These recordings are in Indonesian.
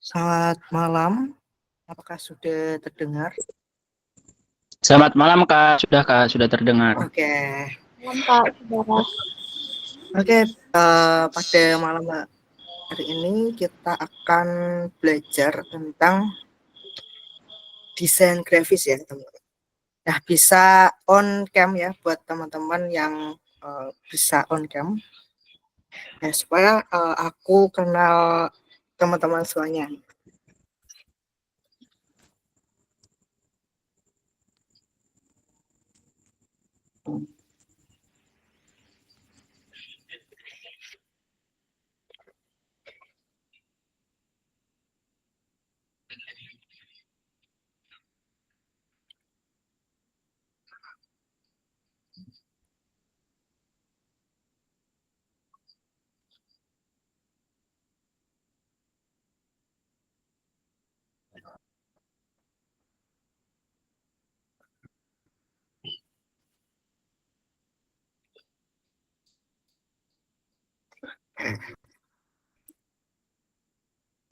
Selamat malam, apakah sudah terdengar? Selamat malam Kak, sudah terdengar. Oke, Malam Kak, saudara. oke. Pada malam hari ini kita akan belajar tentang desain grafis ya, teman-teman. Nah, bisa on cam ya buat teman-teman yang bisa on cam. Ya, supaya aku kenal teman-teman semuanya.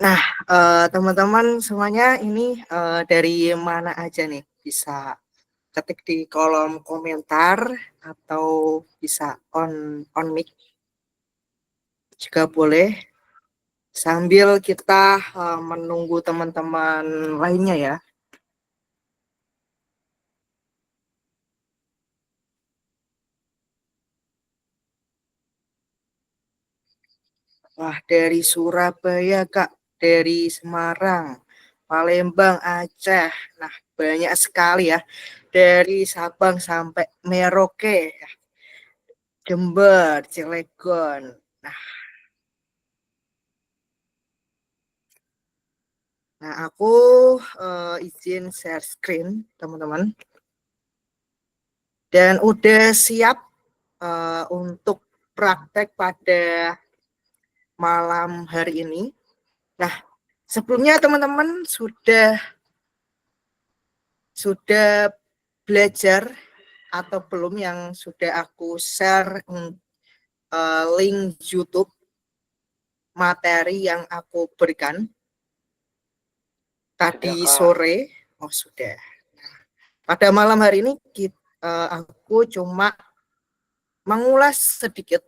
Nah, teman-teman semuanya ini dari mana aja nih? Bisa ketik di kolom komentar atau bisa on mic juga boleh, sambil kita menunggu teman-teman lainnya ya. Wah, dari Surabaya Kak, dari Semarang, Palembang, Aceh. Nah, banyak sekali ya. Dari Sabang sampai Merauke, Jember, Cilegon. Nah, aku izin share screen, teman-teman. Dan udah siap untuk praktek pada malam hari ini. Nah, sebelumnya teman-teman sudah belajar atau belum yang sudah aku share link YouTube materi yang aku berikan tadi sore? Oh, sudah. Nah, pada malam hari ini aku cuma mengulas sedikit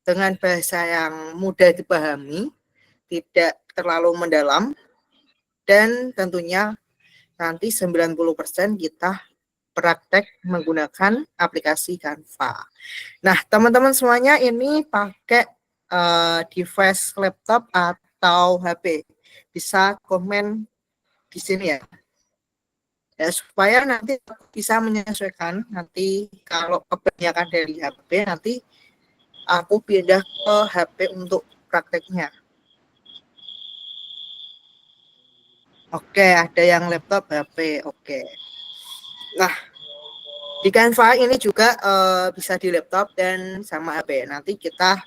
dengan bahasa yang mudah dipahami, tidak terlalu mendalam, dan tentunya nanti 90% kita praktek menggunakan aplikasi Canva. Nah, teman-teman semuanya ini pakai device laptop atau HP. Bisa komen di sini ya. Ya, supaya nanti bisa menyesuaikan. Nanti kalau kebanyakan dari HP, nanti aku pindah ke HP untuk prakteknya. Oke, ada yang laptop, HP. Oke. Nah, di Canva ini juga bisa di laptop dan sama HP. Nanti kita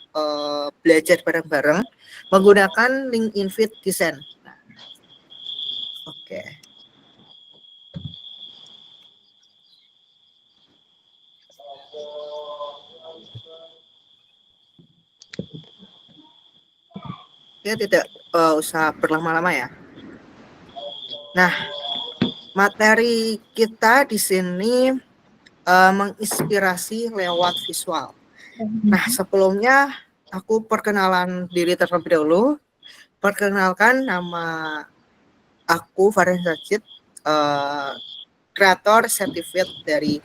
belajar bareng-bareng menggunakan link invite design. Nah, oke. Ya, tidak usah berlama-lama ya. Nah, materi kita di sini menginspirasi lewat visual. Nah, sebelumnya aku perkenalan diri terlebih dahulu. Perkenalkan, nama aku Farin Sajid, kreator sertifikat dari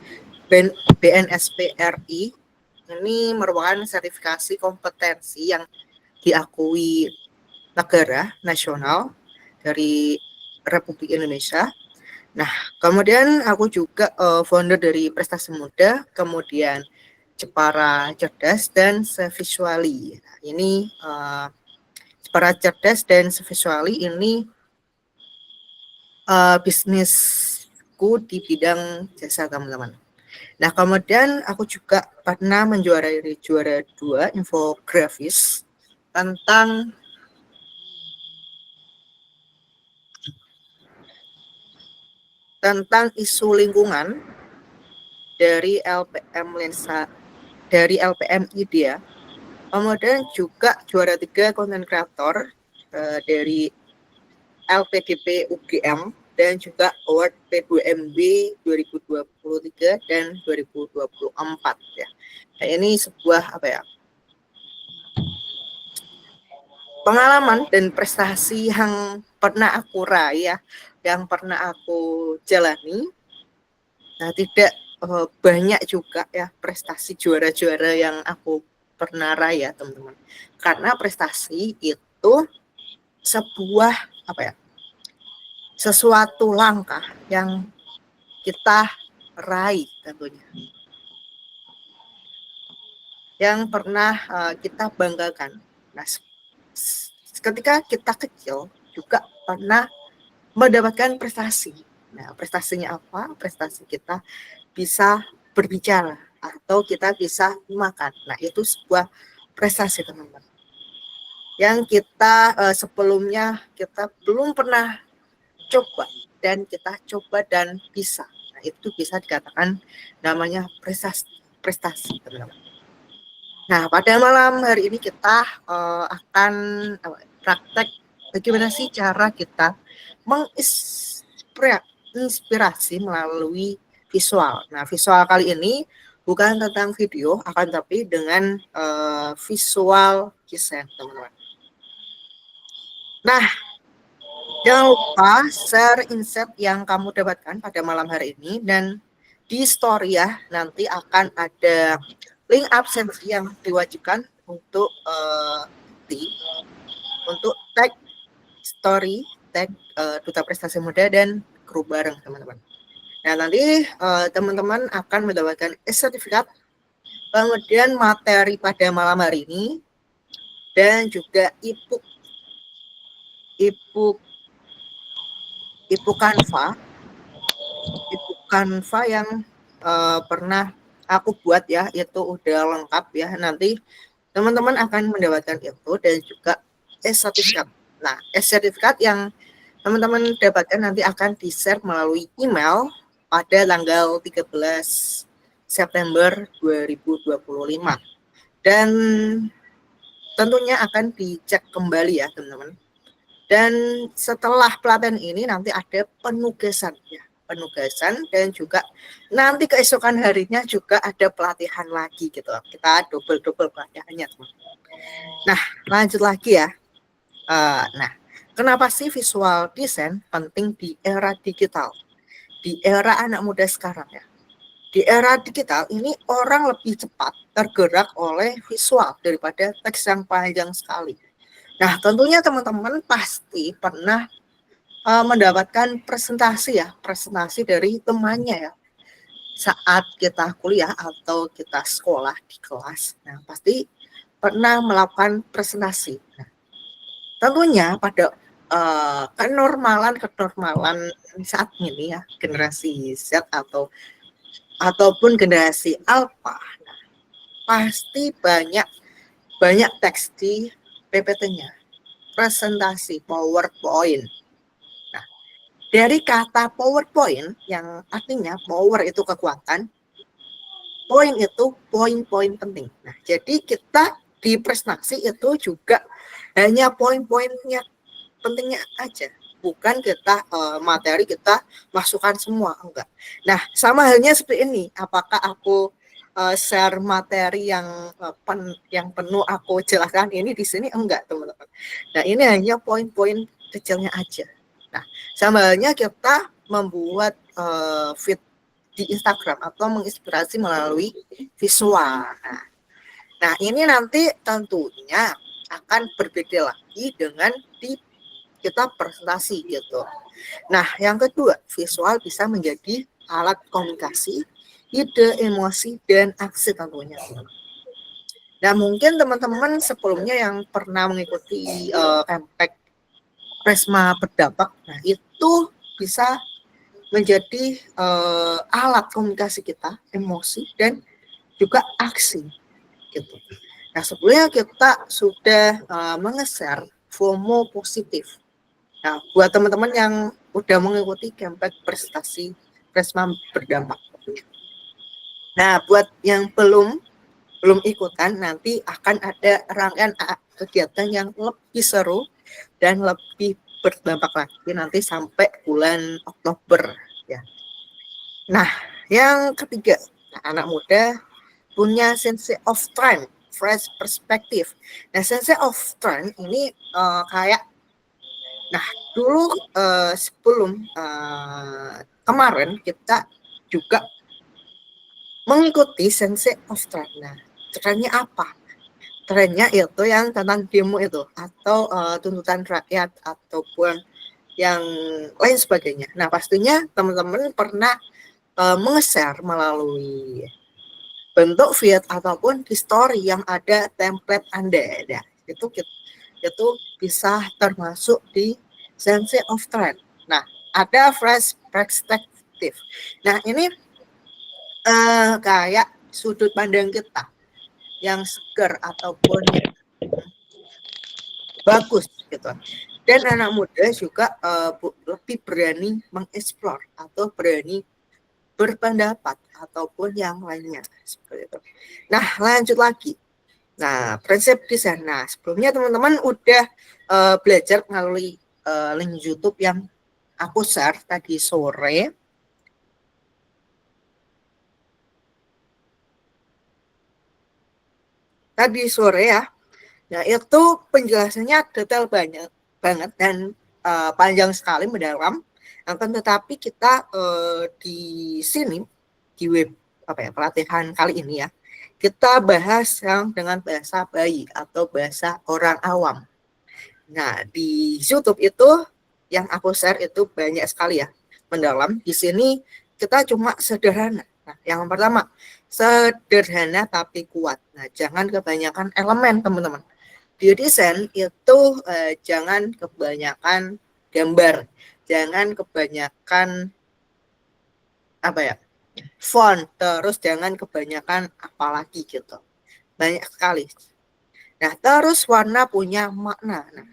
BNSP RI. Ini merupakan sertifikasi kompetensi yang diakui negara nasional dari Republik Indonesia. Nah, kemudian aku juga founder dari Prestasi Muda, kemudian Jepara Cerdas dan Sevisuali. Nah, ini Jepara Cerdas dan Sevisuali ini bisnisku di bidang jasa, teman-teman. Nah, kemudian aku juga pernah menjuarai juara 2 infografis tentang isu lingkungan dari LPM Lensa, dari LPM IDEA. Kemudian juga juara 3 konten kreator dari LPDP UGM dan juga Award P2MB 2023 dan 2024 ya. Nah, ini sebuah pengalaman dan prestasi yang pernah aku raih ya, yang pernah aku jalani. Nah, tidak banyak juga ya prestasi juara-juara yang aku pernah raih ya, teman-teman. Karena prestasi itu sebuah sesuatu langkah yang kita raih tentunya, yang pernah kita banggakan. Nah, ketika kita kecil juga pernah mendapatkan prestasi. Nah, prestasinya apa? Prestasi kita bisa berbicara atau kita bisa makan. Nah, itu sebuah prestasi, teman-teman. Yang kita sebelumnya kita belum pernah coba dan kita coba dan bisa. Nah, itu bisa dikatakan namanya prestasi, teman-teman. Nah, pada malam hari ini kita akan praktek bagaimana sih cara kita menginspirasi melalui visual. Nah, visual kali ini bukan tentang video, akan tapi dengan visual design, teman-teman. Nah, jangan lupa share insight yang kamu dapatkan pada malam hari ini, dan di story ya nanti akan ada link absensi yang diwajibkan untuk tag story, tag Duta Prestasi Muda dan grup bareng, teman-teman. Nah, nanti teman-teman akan mendapatkan sertifikat, kemudian materi pada malam hari ini, dan juga e-book Canva yang pernah aku buat ya, itu udah lengkap ya. Nanti teman-teman akan mendapatkan itu dan juga sertifikat. Nah, sertifikat yang teman-teman dapatkan nanti akan di-share melalui email pada tanggal 13 September 2025. Dan tentunya akan dicek kembali ya, teman-teman. Dan setelah pelatihan ini nanti ada penugasan ya, dan juga nanti keesokan harinya juga ada pelatihan lagi gitu. Kita double pelatihannya, teman-teman. Nah, lanjut lagi ya. Nah, kenapa sih visual design penting di era digital? Di era anak muda sekarang ya. Di era digital ini orang lebih cepat tergerak oleh visual daripada teks yang panjang sekali. Nah, tentunya teman-teman pasti pernah mendapatkan presentasi dari temannya ya. Saat kita kuliah atau kita sekolah di kelas, nah pasti pernah melakukan presentasi. Nah, tentunya pada kenormalan saat ini ya, generasi Z ataupun generasi Alpha, nah, pasti banyak teks di PPT-nya, presentasi PowerPoint. Nah, dari kata PowerPoint yang artinya power itu kekuatan, poin itu poin-poin penting. Nah, jadi kita di presentasi itu juga hanya poin-poinnya pentingnya aja, bukan kita materi kita masukkan semua, enggak. Nah, sama halnya seperti ini. Apakah aku share materi yang penuh aku jelaskan ini di sini? Enggak, teman-teman. Nah, ini hanya poin-poin kecilnya aja. Nah, sama halnya kita membuat feed di Instagram atau menginspirasi melalui visual. Nah, ini nanti tentunya akan berbeda lagi dengan di kita presentasi gitu. Nah, yang kedua, visual bisa menjadi alat komunikasi, ide, emosi, dan aksi tentunya. Nah, mungkin teman-teman sebelumnya yang pernah mengikuti campaign Presma Berdampak, nah itu bisa menjadi alat komunikasi kita, emosi, dan juga aksi gitu. Nah, sebelumnya kita sudah mengeser FOMO positif. Nah, buat teman-teman yang udah mengikuti campaign prestasi Presma Berdampak. Nah, buat yang belum ikutan, nanti akan ada rangkaian kegiatan yang lebih seru dan lebih berdampak lagi nanti sampai bulan Oktober ya. Nah, yang ketiga, anak muda punya sense of trend, fresh perspective. Nah, sense of trend ini kayak, nah dulu sebelum kemarin kita juga mengikuti sense of trend. Nah, trennya apa? Trennya itu yang tentang demo itu, atau tuntutan rakyat, ataupun yang lain sebagainya. Nah, pastinya teman-teman pernah meng-share melalui bentuk feed ataupun di story yang ada template Anda. Nah, itu bisa termasuk di sense of trend. Nah, ada fresh perspective. Nah, ini kayak sudut pandang kita yang segar ataupun yang bagus gitu. Dan anak muda juga lebih berani mengeksplor atau berani berpendapat ataupun yang lainnya seperti itu. Nah, lanjut lagi. Nah, prinsip desain. Nah, sebelumnya teman-teman udah belajar melalui link YouTube yang aku share tadi sore. Tadi sore ya. Nah, itu penjelasannya detail banget dan panjang sekali mendalam. Akan tetapi kita di sini di web pelatihan kali ini ya, kita bahas yang dengan bahasa bayi atau bahasa orang awam. Nah, di YouTube itu yang aku share itu banyak sekali ya, mendalam. Di sini kita cuma sederhana. Nah, yang pertama, sederhana tapi kuat. Nah, jangan kebanyakan elemen, teman-teman. Di desain itu jangan kebanyakan gambar, jangan kebanyakan font, terus jangan kebanyakan apalagi gitu. Banyak sekali. Nah, terus warna punya makna. Nah,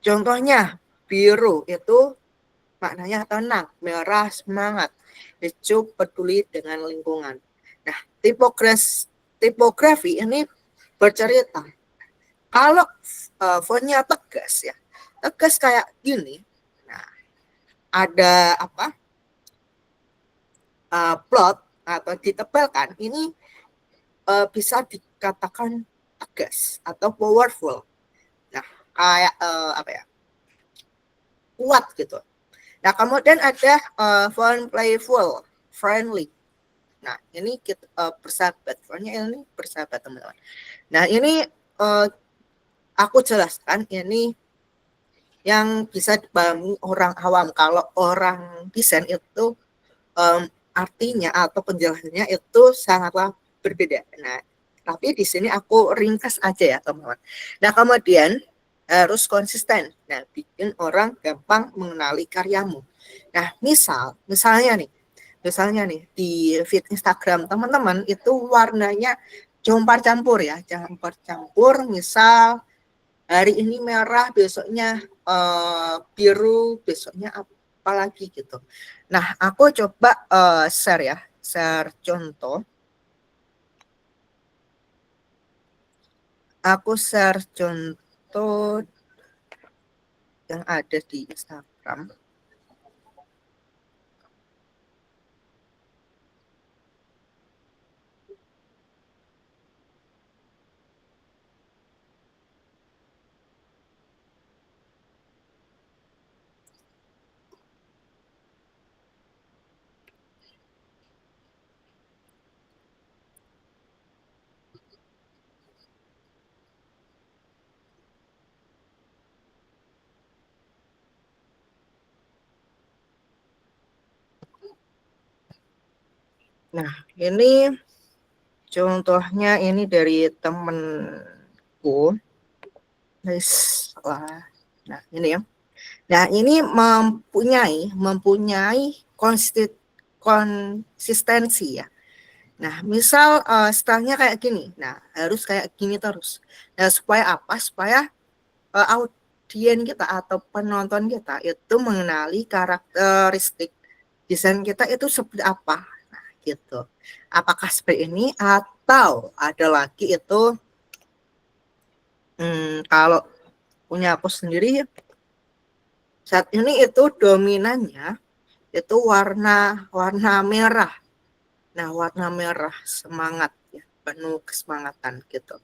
contohnya biru itu maknanya tenang, merah semangat, hijau peduli dengan lingkungan. Nah, tipografi ini bercerita. Kalau fontnya tegas ya, tegas kayak gini. Nah, ada plot atau ditebalkan, ini bisa dikatakan tegas atau powerful. Nah, kayak kuat gitu. Nah, kemudian ada font playful, friendly. Nah, ini kita bersahabat. Fontnya ini bersahabat, teman-teman. Nah, ini aku jelaskan ini yang bisa dipahami orang awam. Kalau orang desain itu artinya atau penjelasannya itu sangatlah berbeda. Nah, tapi di sini aku ringkas aja ya, teman-teman. Nah, kemudian harus konsisten. Nah, bikin orang gampang mengenali karyamu. Nah, misalnya nih di feed Instagram teman-teman itu warnanya campur ya, campur campur. Misal hari ini merah, besoknya biru, besoknya apa lagi gitu. Nah, aku coba share contoh. Aku share contoh yang ada di Instagram. Nah, ini contohnya ini dari temenku. Nah, ini ya. Nah, ini mempunyai konsistensi ya. Nah, misal stylenya kayak gini. Nah, harus kayak gini terus. Nah, supaya apa? Supaya audien kita atau penonton kita itu mengenali karakteristik desain kita itu seperti apa. Nah, gitu. Apakah seperti ini atau ada lagi itu kalau punya aku sendiri saat ini itu dominannya itu warna merah. Nah, warna merah semangat ya, penuh kesemangatan gitu.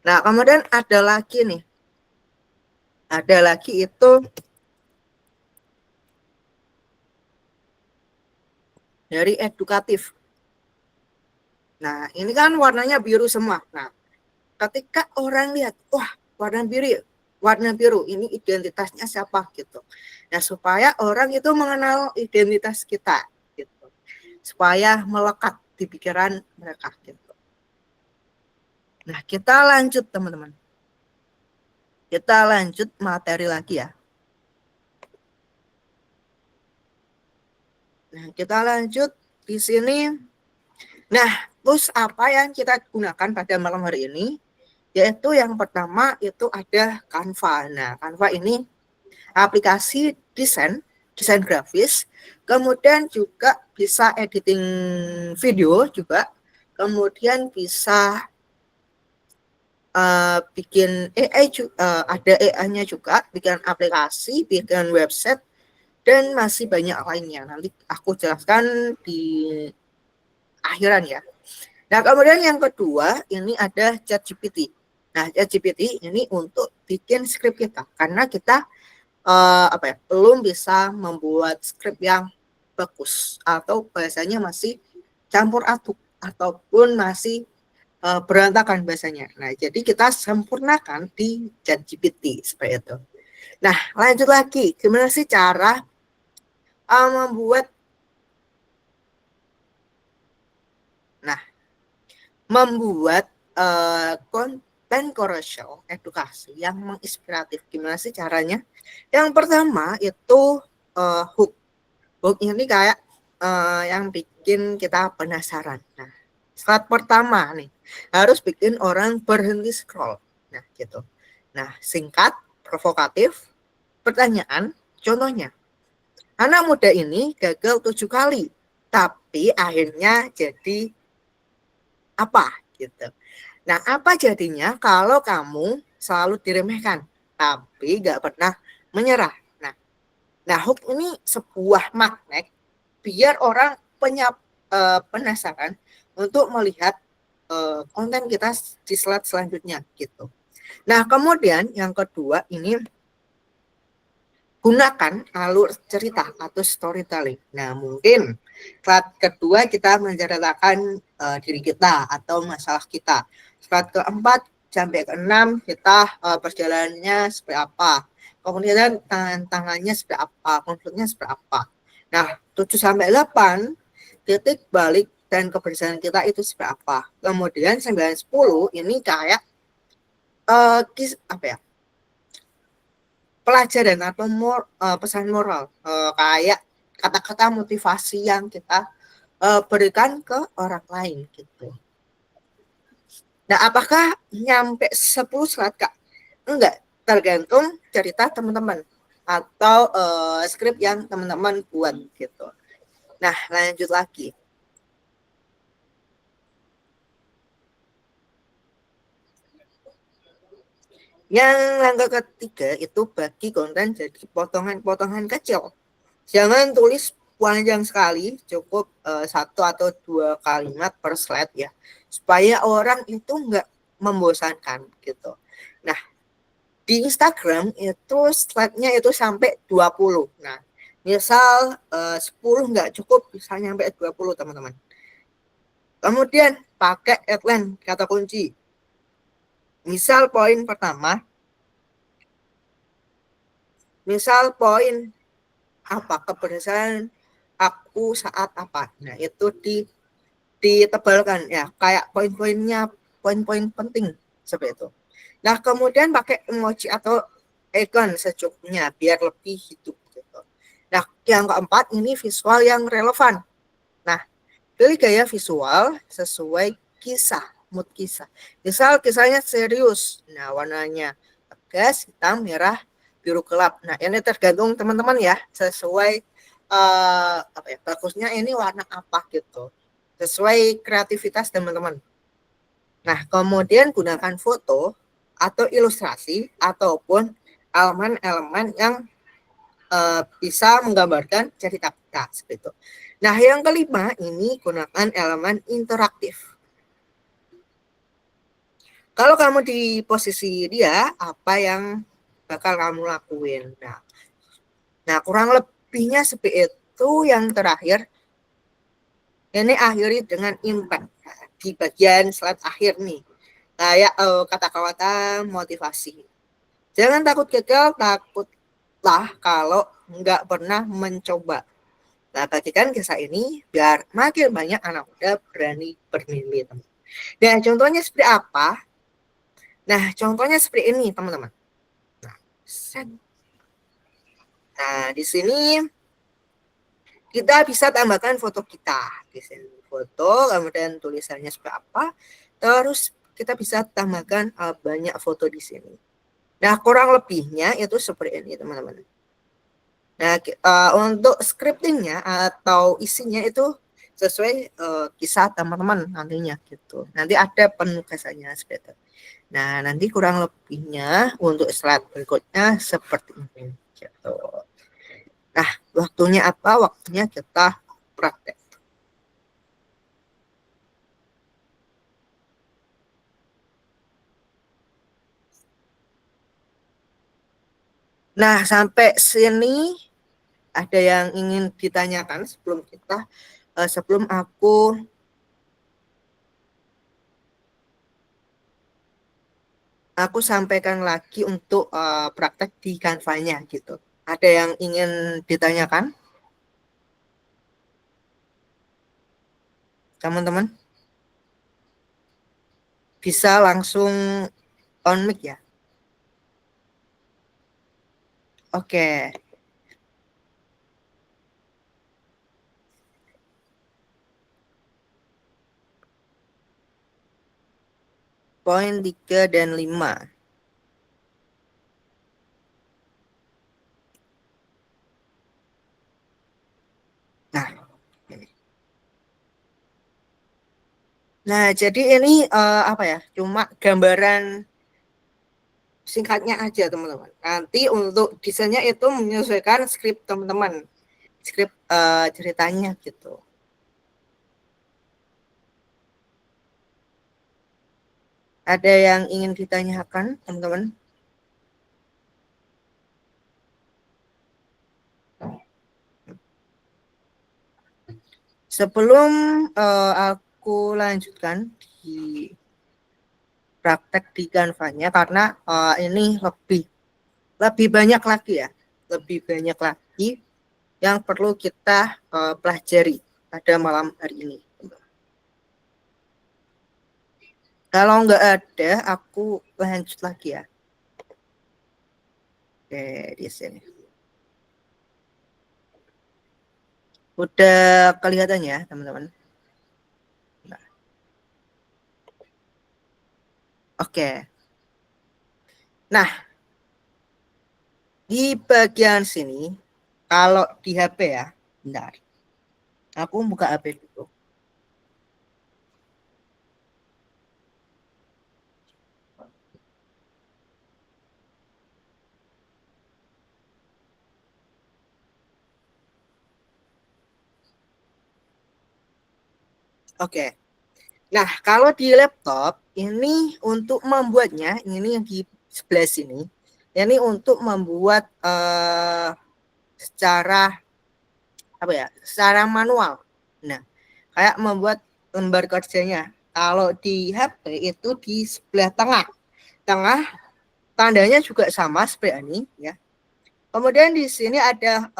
Nah, kemudian ada lagi nih. Ada lagi itu dari edukatif. Nah, ini kan warnanya biru semua. Nah, ketika orang lihat, wah, warna biru, ini identitasnya siapa gitu. Nah, supaya orang itu mengenal identitas kita gitu. Supaya melekat di pikiran mereka gitu. Nah, kita lanjut teman-teman. Kita lanjut materi lagi ya. Nah, kita lanjut di sini. Nah, terus apa yang kita gunakan pada malam hari ini? Yaitu yang pertama itu ada Canva. Nah, Canva ini aplikasi desain grafis, kemudian juga bisa editing video juga, kemudian bisa bikin AI, ada AI-nya juga, bikin aplikasi, bikin website, dan masih banyak lainnya. Nanti aku jelaskan di akhiran ya. Nah, kemudian yang kedua ini ada ChatGPT. Nah, ChatGPT ini untuk bikin skrip kita karena kita belum bisa membuat skrip yang bagus atau bahasanya masih campur aduk ataupun masih berantakan bahasanya. Nah, jadi kita sempurnakan di ChatGPT seperti itu. Nah, lanjut lagi, gimana sih cara membuat konten komersial edukasi yang menginspiratif. Gimana sih caranya? Yang pertama itu hook. Hook ini kayak yang bikin kita penasaran. Nah, start pertama nih harus bikin orang berhenti scroll. Nah, gitu. Nah, singkat, provokatif, pertanyaan, contohnya. Anak muda ini gagal 7 kali, tapi akhirnya jadi apa gitu. Nah, apa jadinya kalau kamu selalu diremehkan, tapi nggak pernah menyerah? Nah, hook ini sebuah magnet biar orang penasaran untuk melihat konten kita di slide selanjutnya gitu. Nah, kemudian yang kedua ini gunakan alur cerita atau storytelling. Nah, mungkin slide kedua kita menceritakan diri kita atau masalah kita. Slide keempat sampai keenam kita perjalanannya seperti apa. Kemudian tantangannya seperti apa, konfliknya seperti apa. Nah, 7 sampai 8 titik balik dan keberhasilan kita itu seperti apa. Kemudian 9 10 ini kayak pelajaran atau pesan moral, kayak kata-kata motivasi yang kita berikan ke orang lain gitu. Nah, apakah nyampe 10 slide, Kak? Enggak, tergantung cerita teman-teman atau skrip yang teman-teman buat gitu. Nah, lanjut lagi. Yang langkah ketiga itu bagi konten jadi potongan-potongan kecil. Jangan tulis panjang sekali, cukup 1 atau 2 kalimat per slide ya, supaya orang itu nggak membosankan gitu. Nah, di Instagram itu slide-nya itu sampai 20. Nah, misal 10 nggak cukup, bisa nyampe 20 teman-teman. Kemudian pakai headline, kata kunci. Misal poin pertama, poin apa keberhasilan aku saat apa. Nah, itu ditebalkan ya, kayak poin-poinnya, poin-poin penting seperti itu. Nah, kemudian pakai emoji atau icon secukupnya biar lebih hidup gitu. Nah, yang keempat ini visual yang relevan. Nah, pilih gaya visual sesuai kisah, mood kisah. Misal kisahnya serius, nah warnanya tegas, hitam, merah, biru gelap. Nah, ini tergantung teman-teman ya, sesuai bagusnya ini warna apa gitu. Sesuai kreativitas teman-teman. Nah, kemudian gunakan foto atau ilustrasi ataupun elemen-elemen yang bisa menggambarkan cerita kita seperti itu. Nah, yang kelima ini gunakan elemen interaktif. Kalau kamu di posisi dia, apa yang bakal kamu lakuin? Nah, kurang lebihnya seperti itu. Yang terakhir, ini akhiri dengan impact. Nah, di bagian slide akhir nih, kayak kata-kata motivasi. Jangan takut gagal, takutlah kalau nggak pernah mencoba. Nah, bagikan kisah ini biar makin banyak anak muda berani bermimpi. Nah, contohnya seperti apa? Nah, contohnya seperti ini, teman-teman. Nah, di sini kita bisa tambahkan foto kita. Di sini foto, kemudian tulisannya seperti apa. Terus kita bisa tambahkan banyak foto di sini. Nah, kurang lebihnya itu seperti ini, teman-teman. Nah, untuk scriptingnya atau isinya itu sesuai kisah teman-teman nantinya gitu. Nanti ada penugasannya seperti itu. Nah, nanti kurang lebihnya untuk slide berikutnya seperti ini gitu. Nah, waktunya apa? Waktunya kita praktek. Nah, sampai sini ada yang ingin ditanyakan sebelum aku sampaikan lagi untuk praktek di Canva-nya gitu. Ada yang ingin ditanyakan? Teman-teman? Bisa langsung on mic ya? Oke. Poin 3 dan 5. Nah, jadi ini apa ya? Cuma gambaran singkatnya aja, teman-teman. Nanti untuk desainnya itu menyesuaikan skrip teman-teman. Skrip ceritanya gitu. Ada yang ingin ditanyakan, teman-teman? Sebelum aku lanjutkan di praktek di Canva-nya, karena ini lebih banyak lagi ya, lebih banyak lagi yang perlu kita pelajari pada malam hari ini. Kalau nggak ada, aku lanjut lagi ya. Oke, di sini. Udah kelihatan ya, teman-teman? Nah. Oke. Nah, di bagian sini, kalau di HP ya, bentar. Aku buka HP dulu. Oke. Nah, kalau di laptop, ini untuk membuatnya, ini yang di sebelah sini, ini untuk membuat secara apa ya, secara manual. Nah, kayak membuat lembar kerjanya. Kalau di HP itu di sebelah tengah tandanya juga sama seperti ini ya. Kemudian di sini ada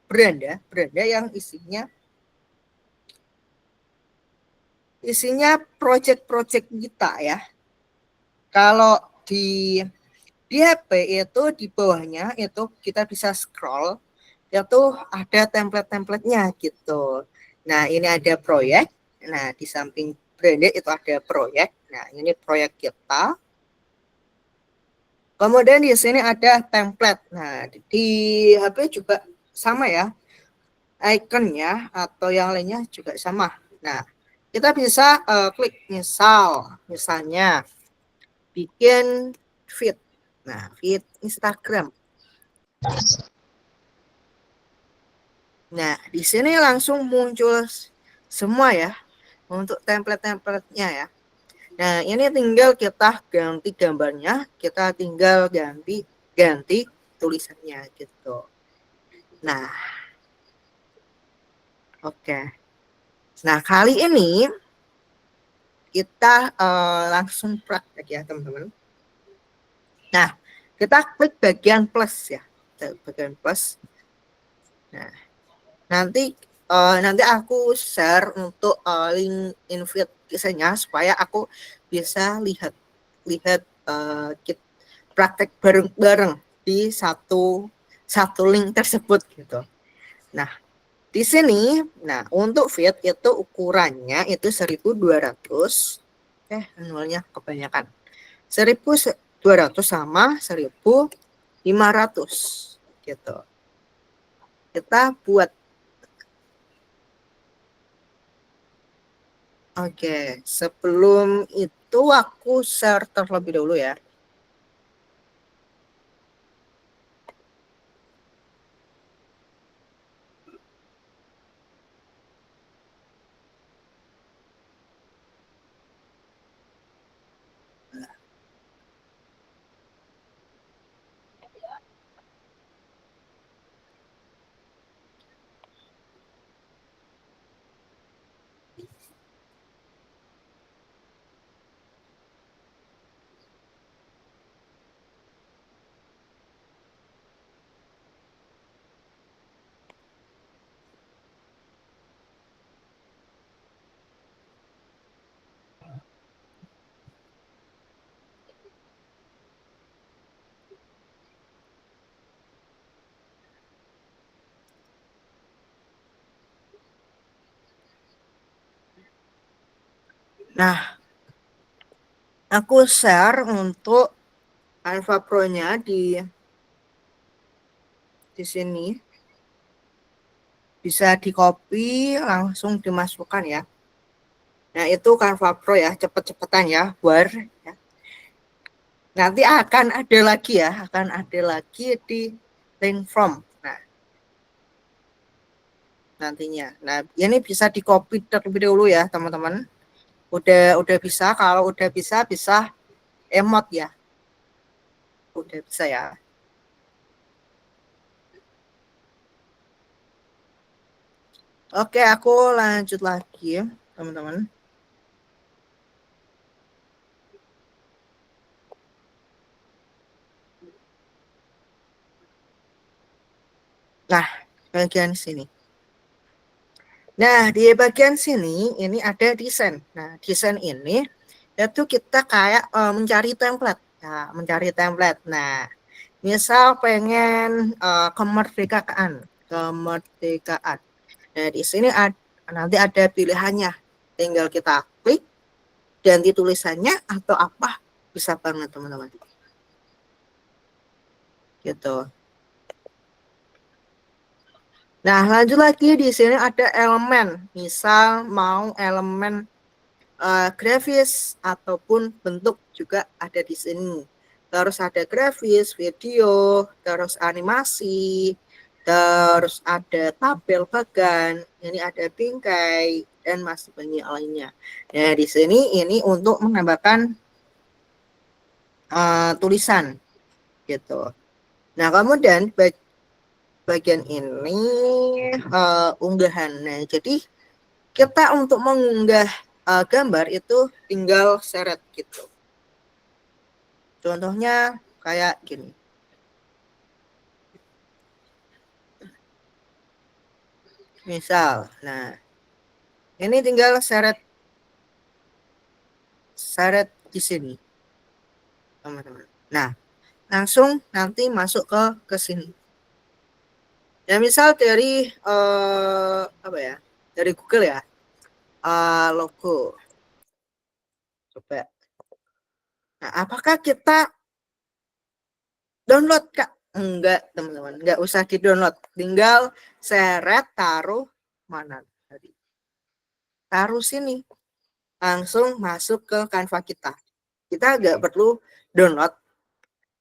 beranda yang isinya project-project kita ya. Kalau di HP itu di bawahnya itu kita bisa scroll, itu ada template-templatenya gitu. Nah, ini ada proyek. Nah, di samping branded itu ada proyek. Nah, ini proyek kita. Kemudian di sini ada template. Nah, di HP juga sama ya. Ikonnya atau yang lainnya juga sama. Nah, kita bisa klik misalnya bikin feed. Nah, feed Instagram. Nah, di sini langsung muncul semua ya untuk template-templatenya ya. Nah, ini tinggal kita ganti gambarnya, kita tinggal ganti tulisannya gitu. Nah, oke. Nah, kali ini kita langsung praktek ya, teman-teman. Nah, kita klik bagian plus ya. Bagian plus. Nah, nanti aku share untuk link invitation-nya supaya aku bisa lihat praktek bareng-bareng di satu link tersebut gitu. Nah, di sini untuk feed itu ukurannya itu 1200. Nolnya kebanyakan. 1200 sama 1500 gitu. Kita buat. Oke, sebelum itu aku share terlebih dahulu ya. Nah, aku share untuk Canva Pro-nya di sini. Bisa di copy langsung dimasukkan ya. Nah, itu Canva Pro ya, cepet-cepetan ya, buat ya. Nanti akan ada lagi ya, di link from. Nah, nantinya. Nah, ini bisa di copy terlebih dahulu ya, teman-teman. Udah bisa, kalau udah bisa emot ya. Udah bisa ya. Oke, aku lanjut lagi ya, teman-teman. Nah, bagian sini. Nah, di bagian sini ini ada desain. Nah, desain ini itu kita kayak mencari template. Nah, mencari template. Nah, misal pengen kemerdekaan. Nah, di sini nanti ada pilihannya. Tinggal kita klik ganti tulisannya atau apa, bisa banget teman-teman. Gitu. Nah, lanjut lagi di sini ada elemen. Misal mau elemen grafis ataupun bentuk juga ada di sini. Terus ada grafis, video, terus animasi, terus ada tabel bagan, ini ada bingkai dan masih banyak lainnya. Nah, di sini ini untuk menambahkan tulisan gitu. Nah, kemudian bagian ini unggahan. Nah, jadi kita untuk mengunggah gambar itu tinggal seret gitu. Contohnya kayak gini. Misal, nah ini tinggal seret di sini, teman-teman. Nah, langsung nanti masuk ke sini. Ya misal dari apa ya? Dari Google ya. Logo. Coba. Nah, apakah kita download, Kak? Enggak, teman-teman. Enggak usah di-download. Tinggal seret, taruh mana tadi. Taruh sini. Langsung masuk ke Canva kita. kita nggak perlu download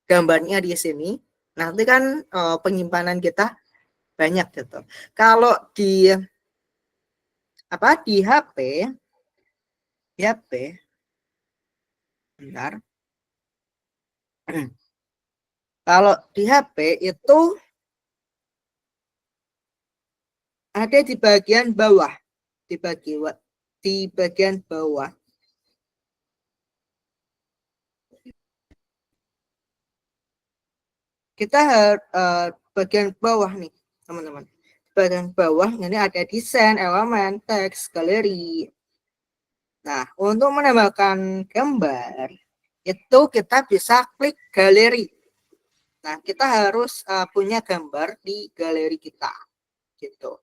gambarnya di sini. Nanti kan penyimpanan kita banyak gitu. Kalau di di HP, bentar. Kalau di HP itu ada di bagian bawah, di bagian bawah. Kita bagian bawah nih, teman-teman. Bagian bawah ini ada desain, elemen, teks, galeri. Nah, untuk menambahkan gambar itu kita bisa klik galeri. Nah, kita harus punya gambar di galeri kita, gitu.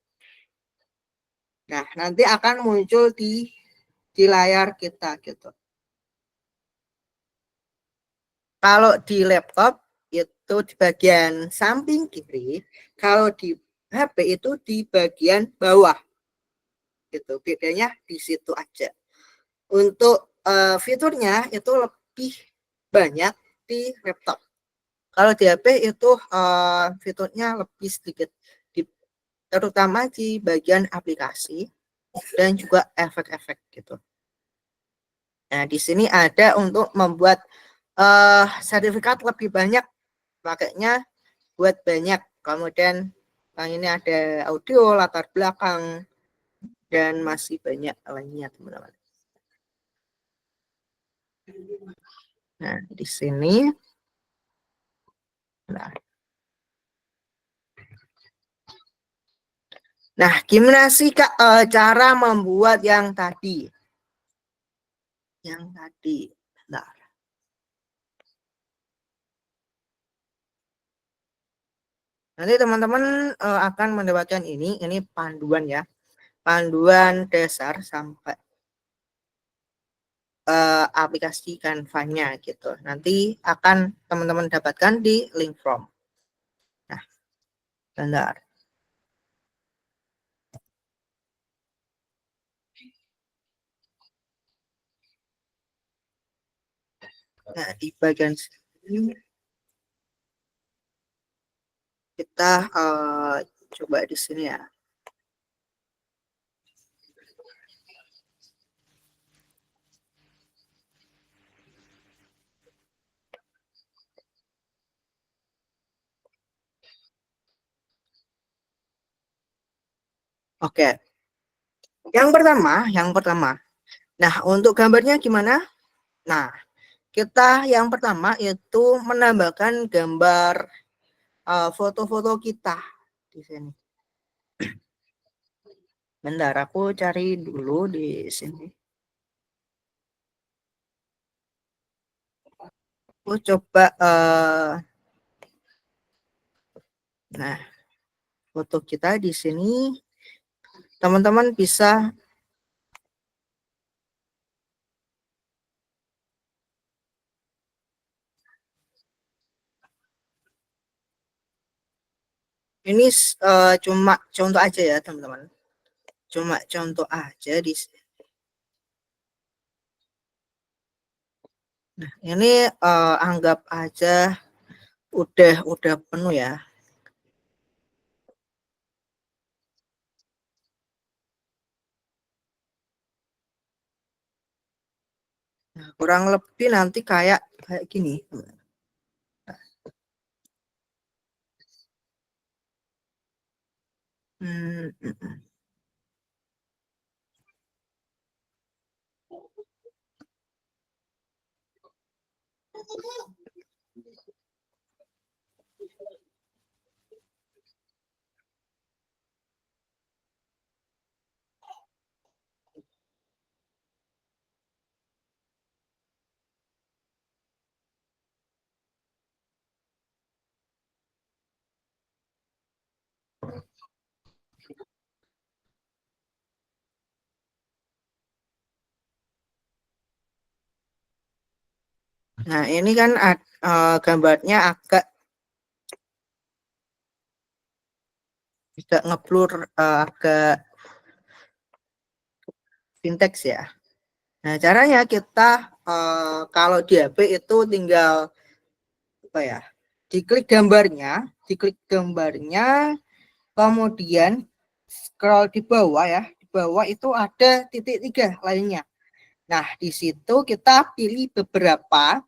Nah, nanti akan muncul di layar kita, gitu. Kalau di laptop itu di bagian samping kiri, kalau di HP itu di bagian bawah, gitu. Bedanya di situ aja. Untuk fiturnya itu lebih banyak di laptop. Kalau di HP itu fiturnya lebih sedikit, terutama di bagian aplikasi dan juga efek-efek gitu. Nah, di sini ada untuk membuat sertifikat lebih banyak, pakainya buat banyak. Kemudian yang ini ada audio, latar belakang, dan masih banyak lainnya, teman-teman. Nah, di sini. Nah, gimana sih Kak cara membuat yang tadi? Nah. Nanti teman-teman akan mendapatkan ini panduan ya. Panduan dasar sampai aplikasi Canva-nya gitu. Nanti akan teman-teman dapatkan di link from. Nah, bentar. Nah, di bagian sini kita coba di sini ya. Oke. Yang pertama. Nah, untuk gambarnya gimana? Nah, kita yang pertama itu menambahkan gambar foto-foto kita di sini. Bentar, aku cari dulu di sini. Aku coba nah, foto kita di sini. Teman-teman bisa ini cuma contoh aja ya, teman-teman. Cuma contoh aja di sini. Nah, ini anggap aja udah penuh ya. Nah, kurang lebih nanti kayak gini. Hmm. Nah, ini kan gambarnya agak ngeblur, agak vintage ya. Nah, caranya kita kalau di HP itu tinggal apa ya? Diklik gambarnya, kemudian scroll di bawah ya. Di bawah itu ada titik 3 lainnya. Nah, di situ kita pilih beberapa.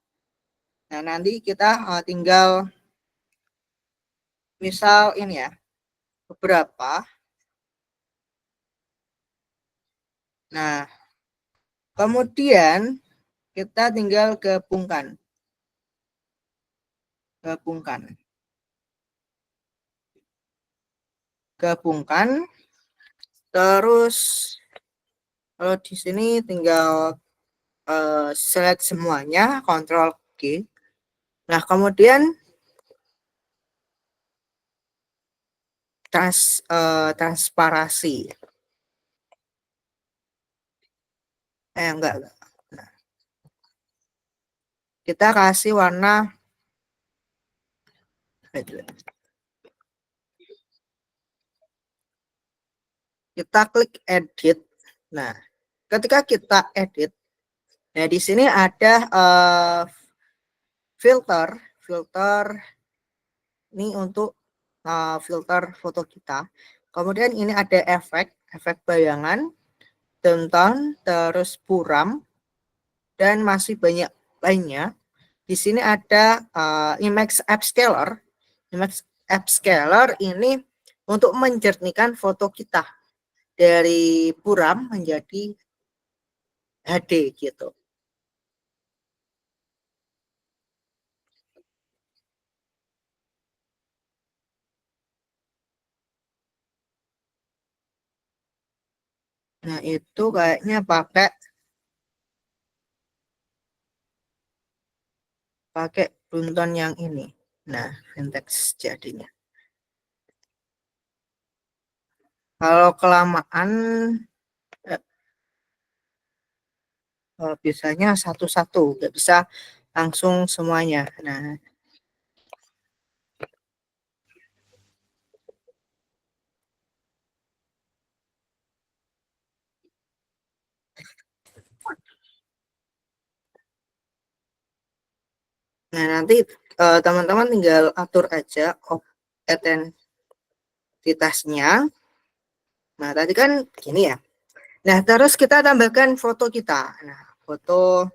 Nah, nanti kita tinggal misal ini ya, beberapa. Nah, kemudian kita tinggal gabungkan. Gabungkan. Terus kalau di sini tinggal select semuanya, Ctrl G. Nah, kemudian transparasi. Enggak. Nah, kita kasih warna. Kita klik edit. Nah, ketika kita edit, nah di sini ada filter ini untuk filter foto kita. Kemudian ini ada efek bayangan, tentang, terus buram, dan masih banyak lainnya. Di sini ada image upscaler. Image upscaler ini untuk menjernihkan foto kita dari buram menjadi HD gitu. Nah, itu kayaknya pakai Brunton yang ini. Nah, vintage jadinya. Kalau kelamaan biasanya satu-satu, nggak bisa langsung semuanya. Nah, nanti teman-teman tinggal atur aja identitasnya. Nah, tadi kan gini ya. Nah, terus kita tambahkan foto kita. Nah, foto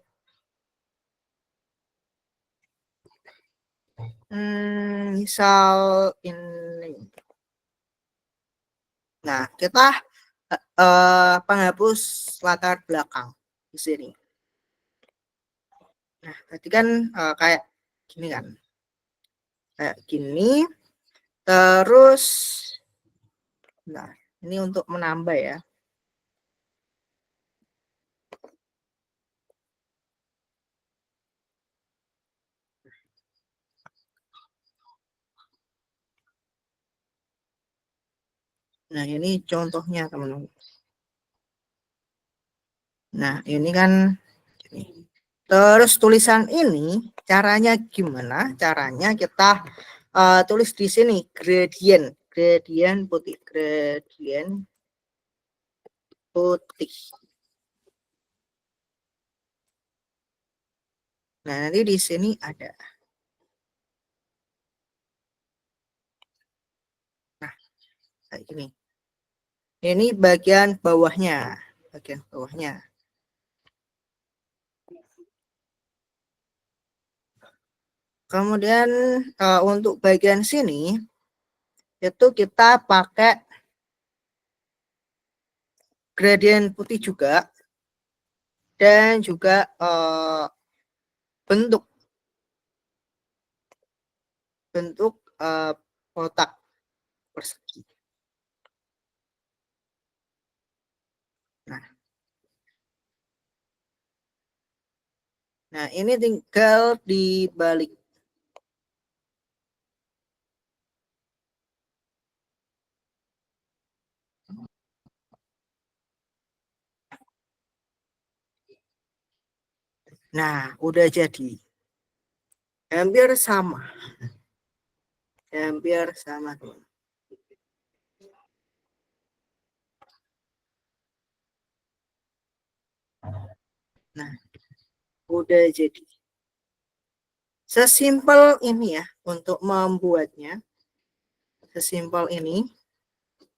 misal ini. Nah, kita penghapus latar belakang di sini. Nah, tadi kan kayak gini kan. Kayak gini. Terus, nah, ini untuk menambah ya. Nah, ini contohnya teman-teman. Nah, ini kan gini. Terus tulisan ini caranya gimana? Caranya kita tulis di sini gradient putih, gradient putih. Nah, nanti di sini ada. Nah, kayak gini. Ini bagian bawahnya, bagian bawahnya. Kemudian untuk bagian sini itu kita pakai gradient putih juga, dan juga bentuk kotak persegi. Nah, ini tinggal dibalik. Nah, udah jadi. Hampir sama. Hampir sama. udah jadi. Sesimpel ini ya untuk membuatnya. Sesimpel ini.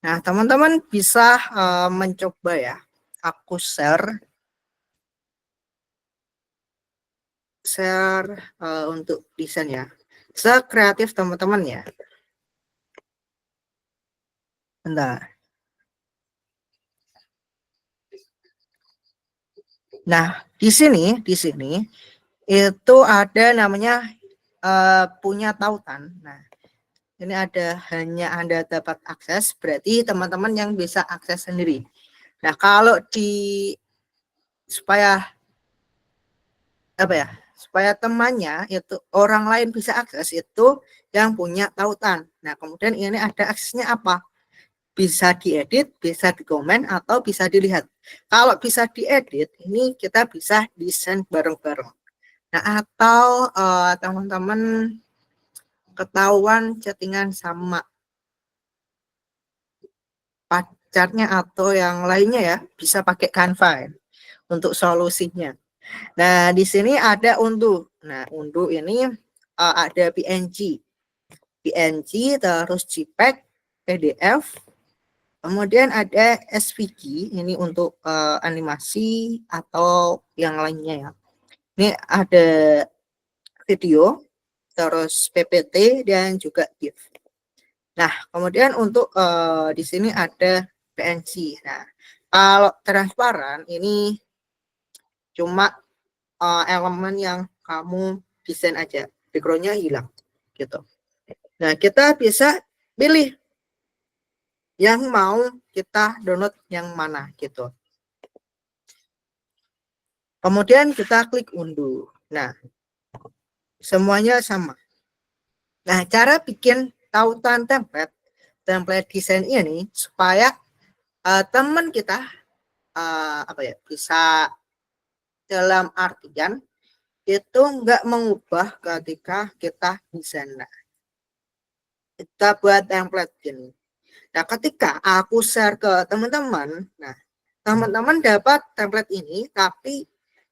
Nah, teman-teman bisa mencoba ya. Aku share untuk desain ya. Sekreatif teman-teman ya. Bentar. Nah, di sini itu ada namanya punya tautan. Nah, ini ada hanya Anda dapat akses, berarti teman-teman yang bisa akses sendiri. Nah, kalau supaya apa ya? Supaya temannya itu orang lain bisa akses itu yang punya tautan. Nah, kemudian ini ada aksesnya apa? Bisa diedit, bisa dikomen, atau bisa dilihat. Kalau bisa diedit, ini kita bisa desain bareng-bareng. Nah, atau teman-teman ketahuan chattingan sama pacarnya atau yang lainnya ya, bisa pakai Canva untuk solusinya. Nah, di sini ada Undu. Nah, Undu ini ada PNG, terus JPEG, PDF, kemudian ada SVG, ini untuk animasi atau yang lainnya ya. Ini ada video, terus PPT, dan juga GIF. Nah, kemudian untuk di sini ada PNG. Nah, kalau transparan ini cuma elemen yang kamu desain aja, backgroundnya hilang gitu. Nah, kita bisa pilih yang mau kita download yang mana gitu. Kemudian kita klik unduh. Nah, semuanya sama. Nah, cara bikin tautan template desain ini supaya teman kita apa ya, bisa dalam artian itu enggak mengubah ketika kita desain. Nah, kita buat template gini. Nah, ketika aku share ke teman-teman, nah, teman-teman dapat template ini, tapi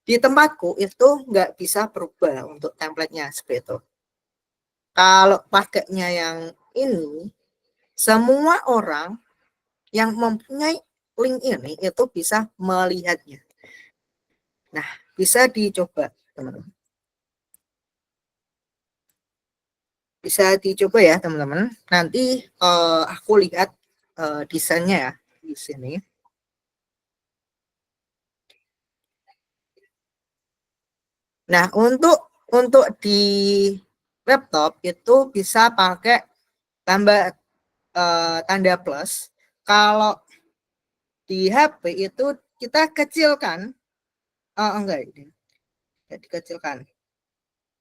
di tempatku itu nggak bisa berubah untuk templatenya seperti itu. Kalau pakainya yang ini, semua orang yang mempunyai link ini itu bisa melihatnya. Nah, bisa dicoba, teman-teman. Bisa dicoba ya, teman-teman. Nanti aku lihat desainnya ya di sini. Nah, untuk di laptop itu bisa pakai tambah tanda plus. Kalau di HP itu kita kecilkan, enggak ini, ya, dikecilkan.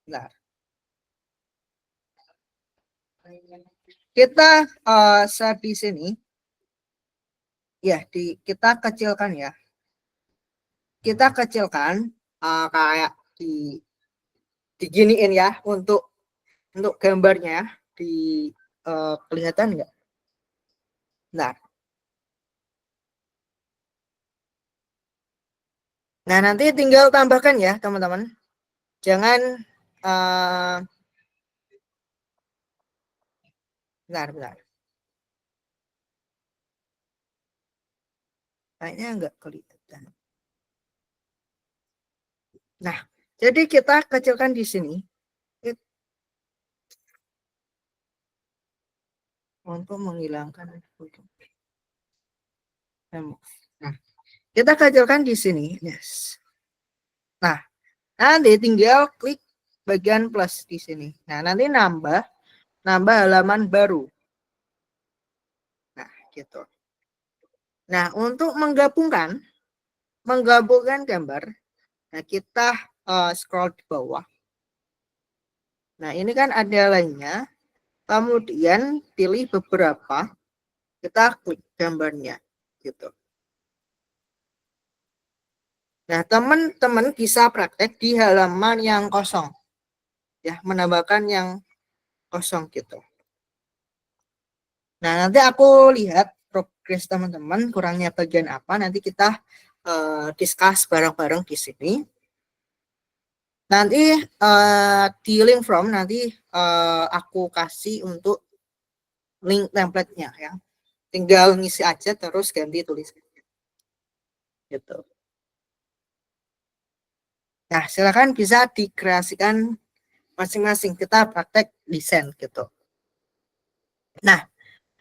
Bentar. Kita saat di sini, ya kita kecilkan ya. Kita kecilkan kayak diginiin ya untuk gambarnya di kelihatan nggak? Nah, nanti tinggal tambahkan ya teman-teman. Jangan bentar. Kayaknya nggak kelihatan. Nah, jadi kita kecilkan di sini untuk menghilangkan. Nah, kita kecilkan di sini. Yes. Nah, nanti tinggal klik bagian plus di sini. Nah, nanti nambah halaman baru. Nah, gitu. Nah, untuk menggabungkan gambar, nah kita scroll di bawah. Nah, ini kan ada lainnya. Kemudian pilih beberapa, kita klik gambarnya gitu. Nah, teman-teman bisa praktek di halaman yang kosong. Ya, menambahkan yang kosong gitu. Nah, nanti aku lihat progres teman-teman, kurangnya bagian apa, nanti kita discuss bareng-bareng di sini. Nanti di link from nanti aku kasih untuk link template-nya ya. Tinggal ngisi aja terus ganti tulisan. Gitu. Nah, silakan bisa dikreasikan masing-masing. Kita praktek desain gitu. Nah,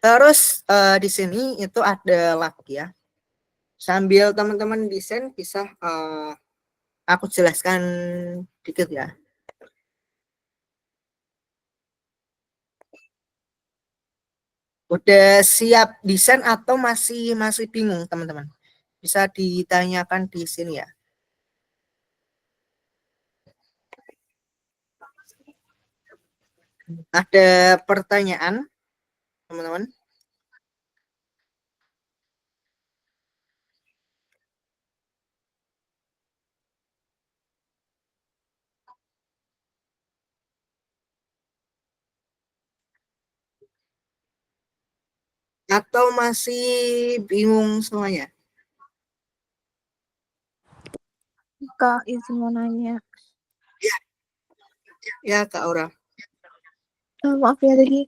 terus di sini itu ada lagi ya. Sambil teman-teman desain bisa aku jelaskan dikit ya. Udah siap desain atau masih bingung teman-teman? Bisa ditanyakan di sini ya. Ada pertanyaan teman-teman? Atau masih bingung semuanya? Kak, izin mau nanya. Ya Kak Aura. Maaf ya tadi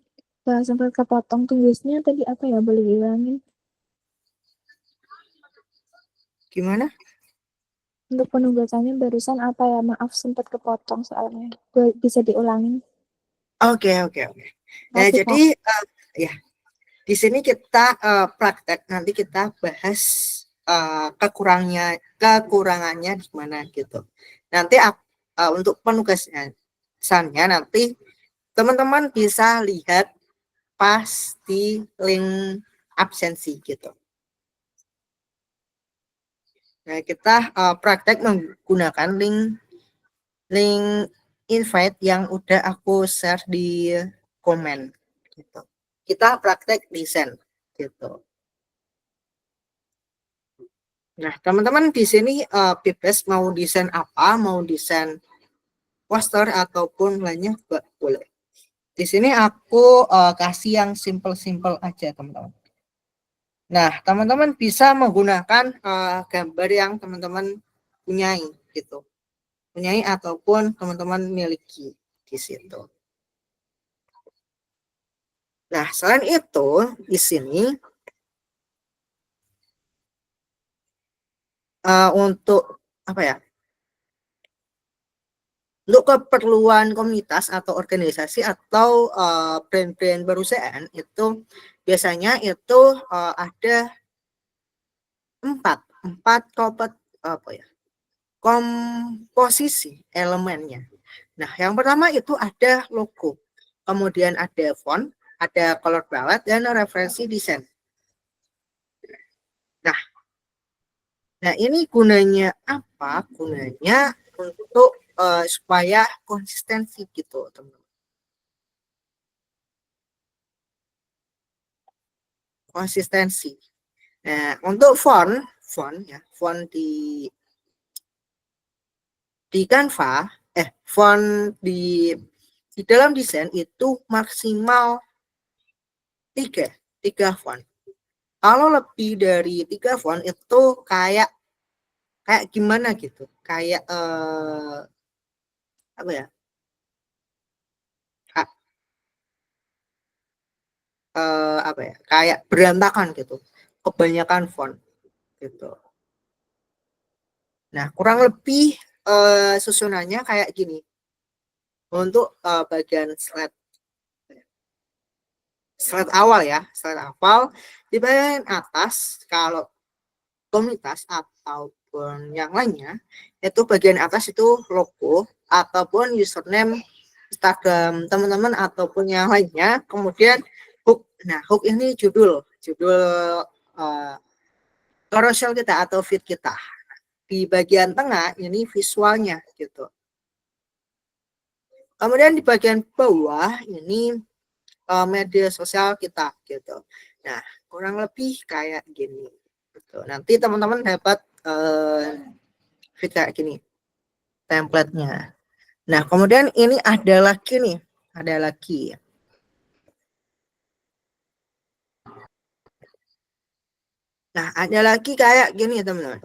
sempat kepotong tulisnya tadi apa ya, boleh diulangin? Gimana? Untuk penugasannya barusan apa ya? Maaf sempat kepotong soalnya. Bisa diulangin? Oke. Nah, Makasih, jadi Kak. ya di sini kita praktek, nanti kita bahas kekurangannya di mana gitu. Nanti untuk penugasannya nanti teman-teman bisa lihat pas di link absensi gitu. Nah, kita praktek menggunakan link invite yang udah aku share di komen gitu. Kita praktek desain gitu. Nah, teman-teman di sini bebas mau desain apa, mau desain poster ataupun lainnya juga boleh. Di sini aku kasih yang simple-simple aja, teman-teman. Nah, teman-teman bisa menggunakan gambar yang teman-teman punyai gitu. Punyai ataupun teman-teman miliki di situ. Nah, selain itu di sini untuk apa ya? Untuk keperluan komunitas atau organisasi atau brand-brand perusahaan itu biasanya itu ada empat apa ya, komposisi elemennya. Nah, yang pertama itu ada logo, kemudian ada font, ada color palette, dan referensi desain. Nah, ini gunanya apa? Gunanya untuk supaya konsistensi gitu, teman-teman. Konsistensi. Nah, untuk font di Canva, font di dalam desain itu maksimal tiga font. Kalau lebih dari tiga font itu kayak gimana gitu, kayak apa ya? Apa ya? Kayak berantakan gitu, kebanyakan font gitu. Nah, kurang lebih susunannya kayak gini. Untuk bagian slide awal ya, slide awal di bagian atas kalau komunitas ataupun yang lainnya itu bagian atas itu logo ataupun username Instagram teman-teman ataupun yang lainnya, kemudian hook. Nah, hook ini judul uh, carousel kita atau feed kita. Di bagian tengah ini visualnya gitu. Kemudian di bagian bawah ini media sosial kita gitu. Nah, kurang lebih kayak gini gitu. Nanti teman-teman dapat feed kayak gini template-nya. Nah, kemudian ini ada lagi nih, ada lagi. Nah, ada lagi kayak gini, teman-teman.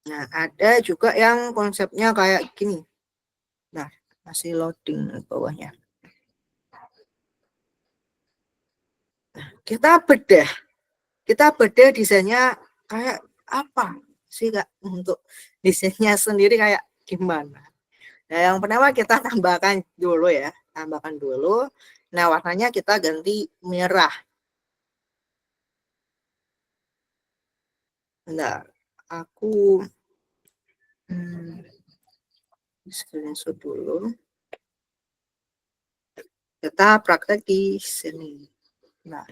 Nah, ada juga yang konsepnya kayak gini. Nah, masih loading bawahnya. Nah, kita bedah desainnya kayak apa sih Kak, untuk desainnya sendiri kayak gimana. Nah, yang pertama kita tambahkan dulu ya, tambahkan dulu. Nah, warnanya kita ganti merah. Bentar, aku screenshot dulu. Kita praktek di sini. Nah,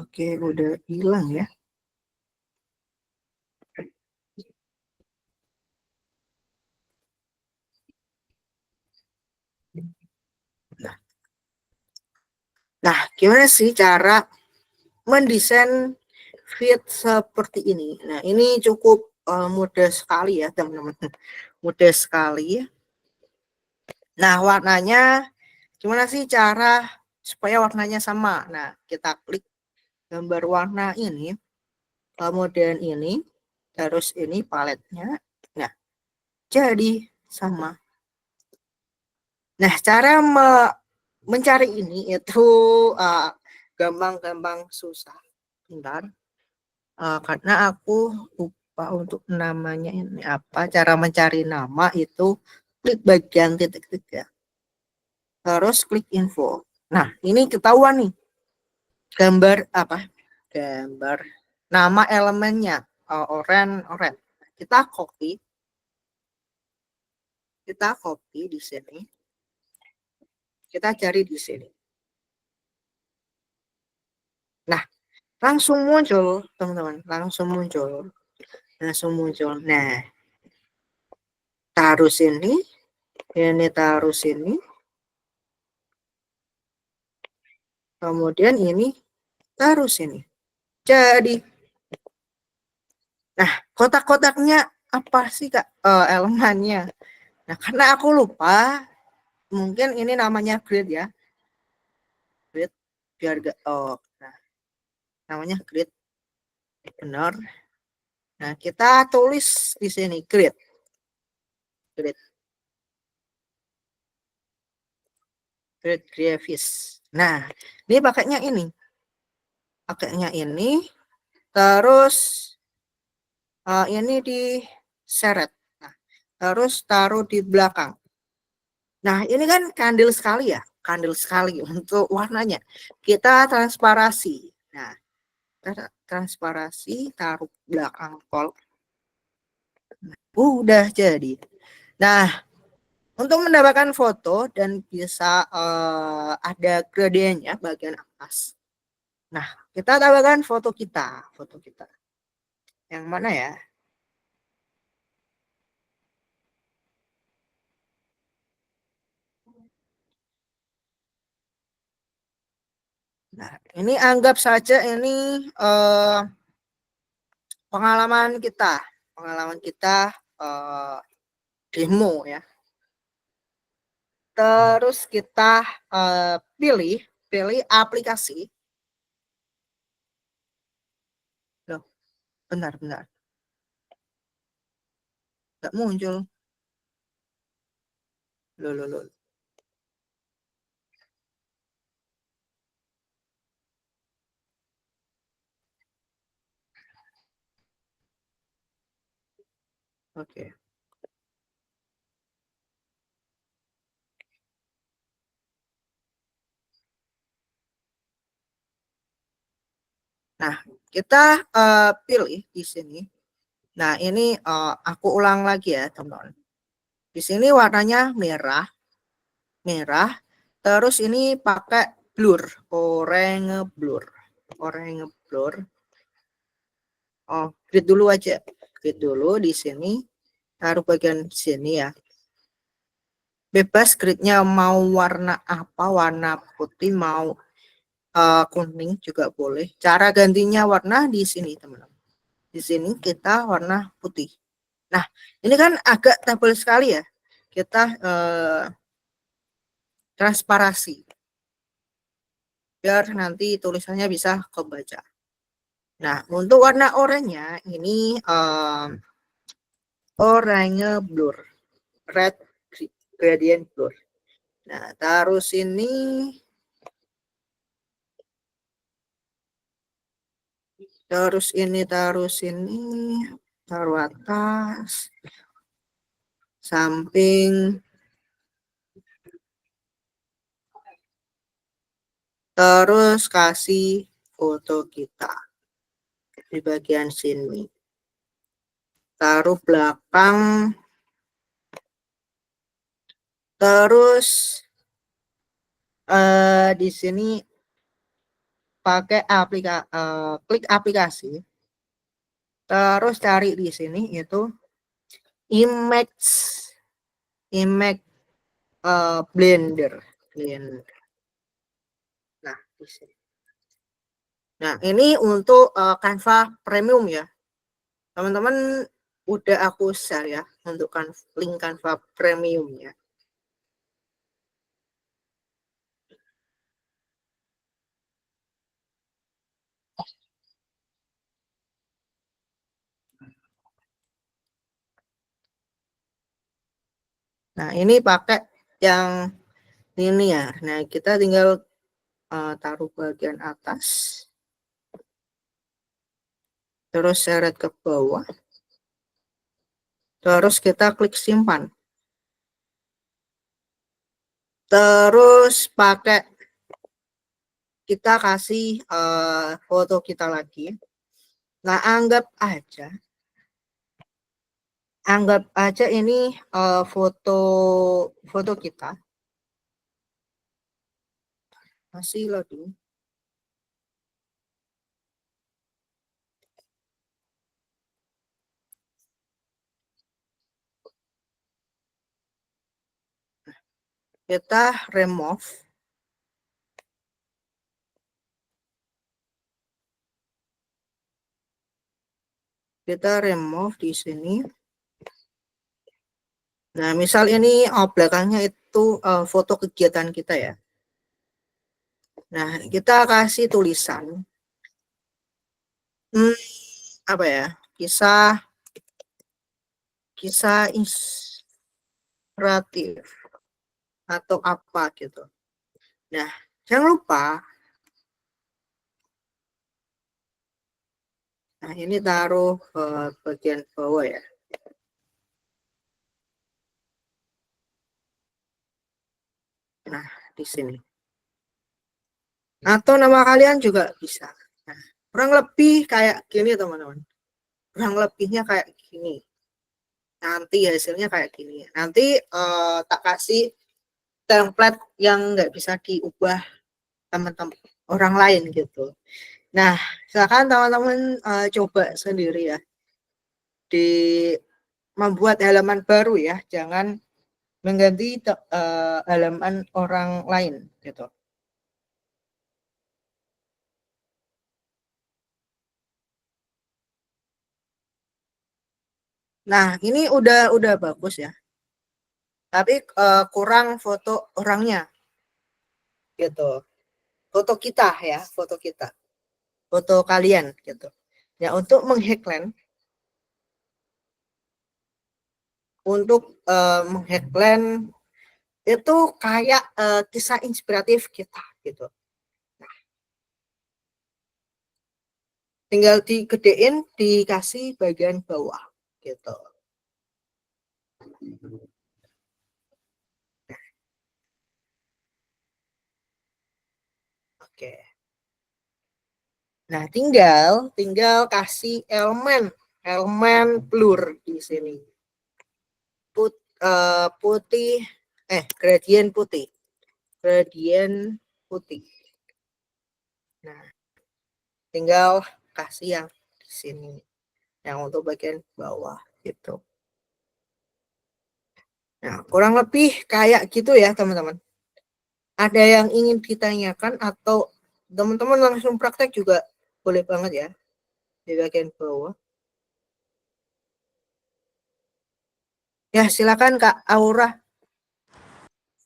oke, udah hilang ya. Nah, gimana sih cara mendesain feed seperti ini? Nah, ini cukup mudah sekali ya, teman-teman. Mudah sekali. Nah, warnanya gimana sih cara supaya warnanya sama? Nah, kita klik gambar warna ini, kemudian ini, terus ini paletnya. Nah, jadi sama. Nah, cara mencari ini itu gampang-gampang susah. Bentar. Karena aku lupa untuk namanya ini apa. Cara mencari nama itu klik bagian titik 3. Terus klik info. Nah, ini ketahuan nih. Gambar apa? Gambar nama elemennya. Oren. Kita copy. Di sini. Kita cari di sini. Nah, langsung muncul, teman-teman. Langsung muncul. Nah, taruh sini. Ini taruh sini. Kemudian ini taruh sini. Jadi, nah, kotak-kotaknya apa sih Kak elemennya? Nah, karena aku lupa, mungkin ini namanya grid ya. Grid, biar gak, nah, namanya grid. Benar. Nah, kita tulis di sini grid. Grid graphics. Nah, ini pakainya ini. Terus ini di seret. Nah, terus taruh di belakang. Nah, ini kan kandil sekali ya, kandil sekali untuk warnanya. Kita transparasi. Nah, transparasi taruh belakang kol. Udah jadi. Nah, untuk mendapatkan foto dan bisa ada gradiennya bagian atas. Nah, kita tambahkan foto kita. Yang mana ya? Nah, ini anggap saja ini pengalaman kita demo ya. Terus kita pilih aplikasi. Loh, bentar. Nggak muncul. Loh. Oke. Nah, kita pilih di sini. Nah, ini aku ulang lagi ya, teman-teman. Di sini warnanya merah. Terus ini pakai blur, orange blur. Oh, grid dulu aja. Grid dulu di sini. Taruh bagian sini ya. Bebas gridnya mau warna apa, warna putih, mau kuning juga boleh. Cara gantinya warna di sini, teman-teman. Di sini kita warna putih. Nah, ini kan agak tebal sekali ya. kita transparasi biar nanti tulisannya bisa kebaca. Nah, untuk warna oranye ini oranye blur, red gradient blur. Nah, taruh sini, taruh sini, taruh atas, samping, terus kasih foto kita di bagian sini. Taruh belakang, terus di sini pakai klik aplikasi, terus cari di sini itu image blender. Nah, di sini. Nah, ini untuk Canva Premium ya. Teman-teman udah aku share ya untuk link Canva Premiumnya. Nah, ini pakai yang ini ya. Nah, kita tinggal taruh bagian atas. Terus seret ke bawah. Terus kita klik simpan. Terus pakai kita kasih foto kita lagi. Nah, anggap aja ini foto kita. Masih loading. Kita remove. Kita remove di sini. Nah, misal ini belakangnya itu foto kegiatan kita ya. Nah, kita kasih tulisan. Apa ya? Kisah inspiratif atau apa gitu. Nah, jangan lupa. Nah, ini taruh bagian bawah ya. Nah, di sini. Atau nama kalian juga bisa. Nah, kurang lebih kayak gini teman-teman. Kurang lebihnya kayak gini. Nanti hasilnya kayak gini. Nanti tak kasih template yang nggak bisa diubah teman-teman orang lain gitu. Nah, silakan teman-teman coba sendiri ya. Di membuat halaman baru ya. Jangan mengganti halaman orang lain gitu. Nah, ini udah bagus ya. Tapi kurang foto orangnya gitu. Foto kita ya, foto kita. Foto kalian gitu. Ya, untuk mengheadline itu kayak kisah inspiratif kita gitu. Nah, tinggal digedein, dikasih bagian bawah gitu. Oke. Nah, tinggal kasih elemen blur di sini. Putih, gradient putih. Nah, tinggal kasih yang di sini, yang untuk bagian bawah gitu. Nah, kurang lebih kayak gitu ya teman-teman. Ada yang ingin ditanyakan atau teman-teman langsung praktek juga boleh banget ya di bagian bawah. Ya, silakan Kak Aura.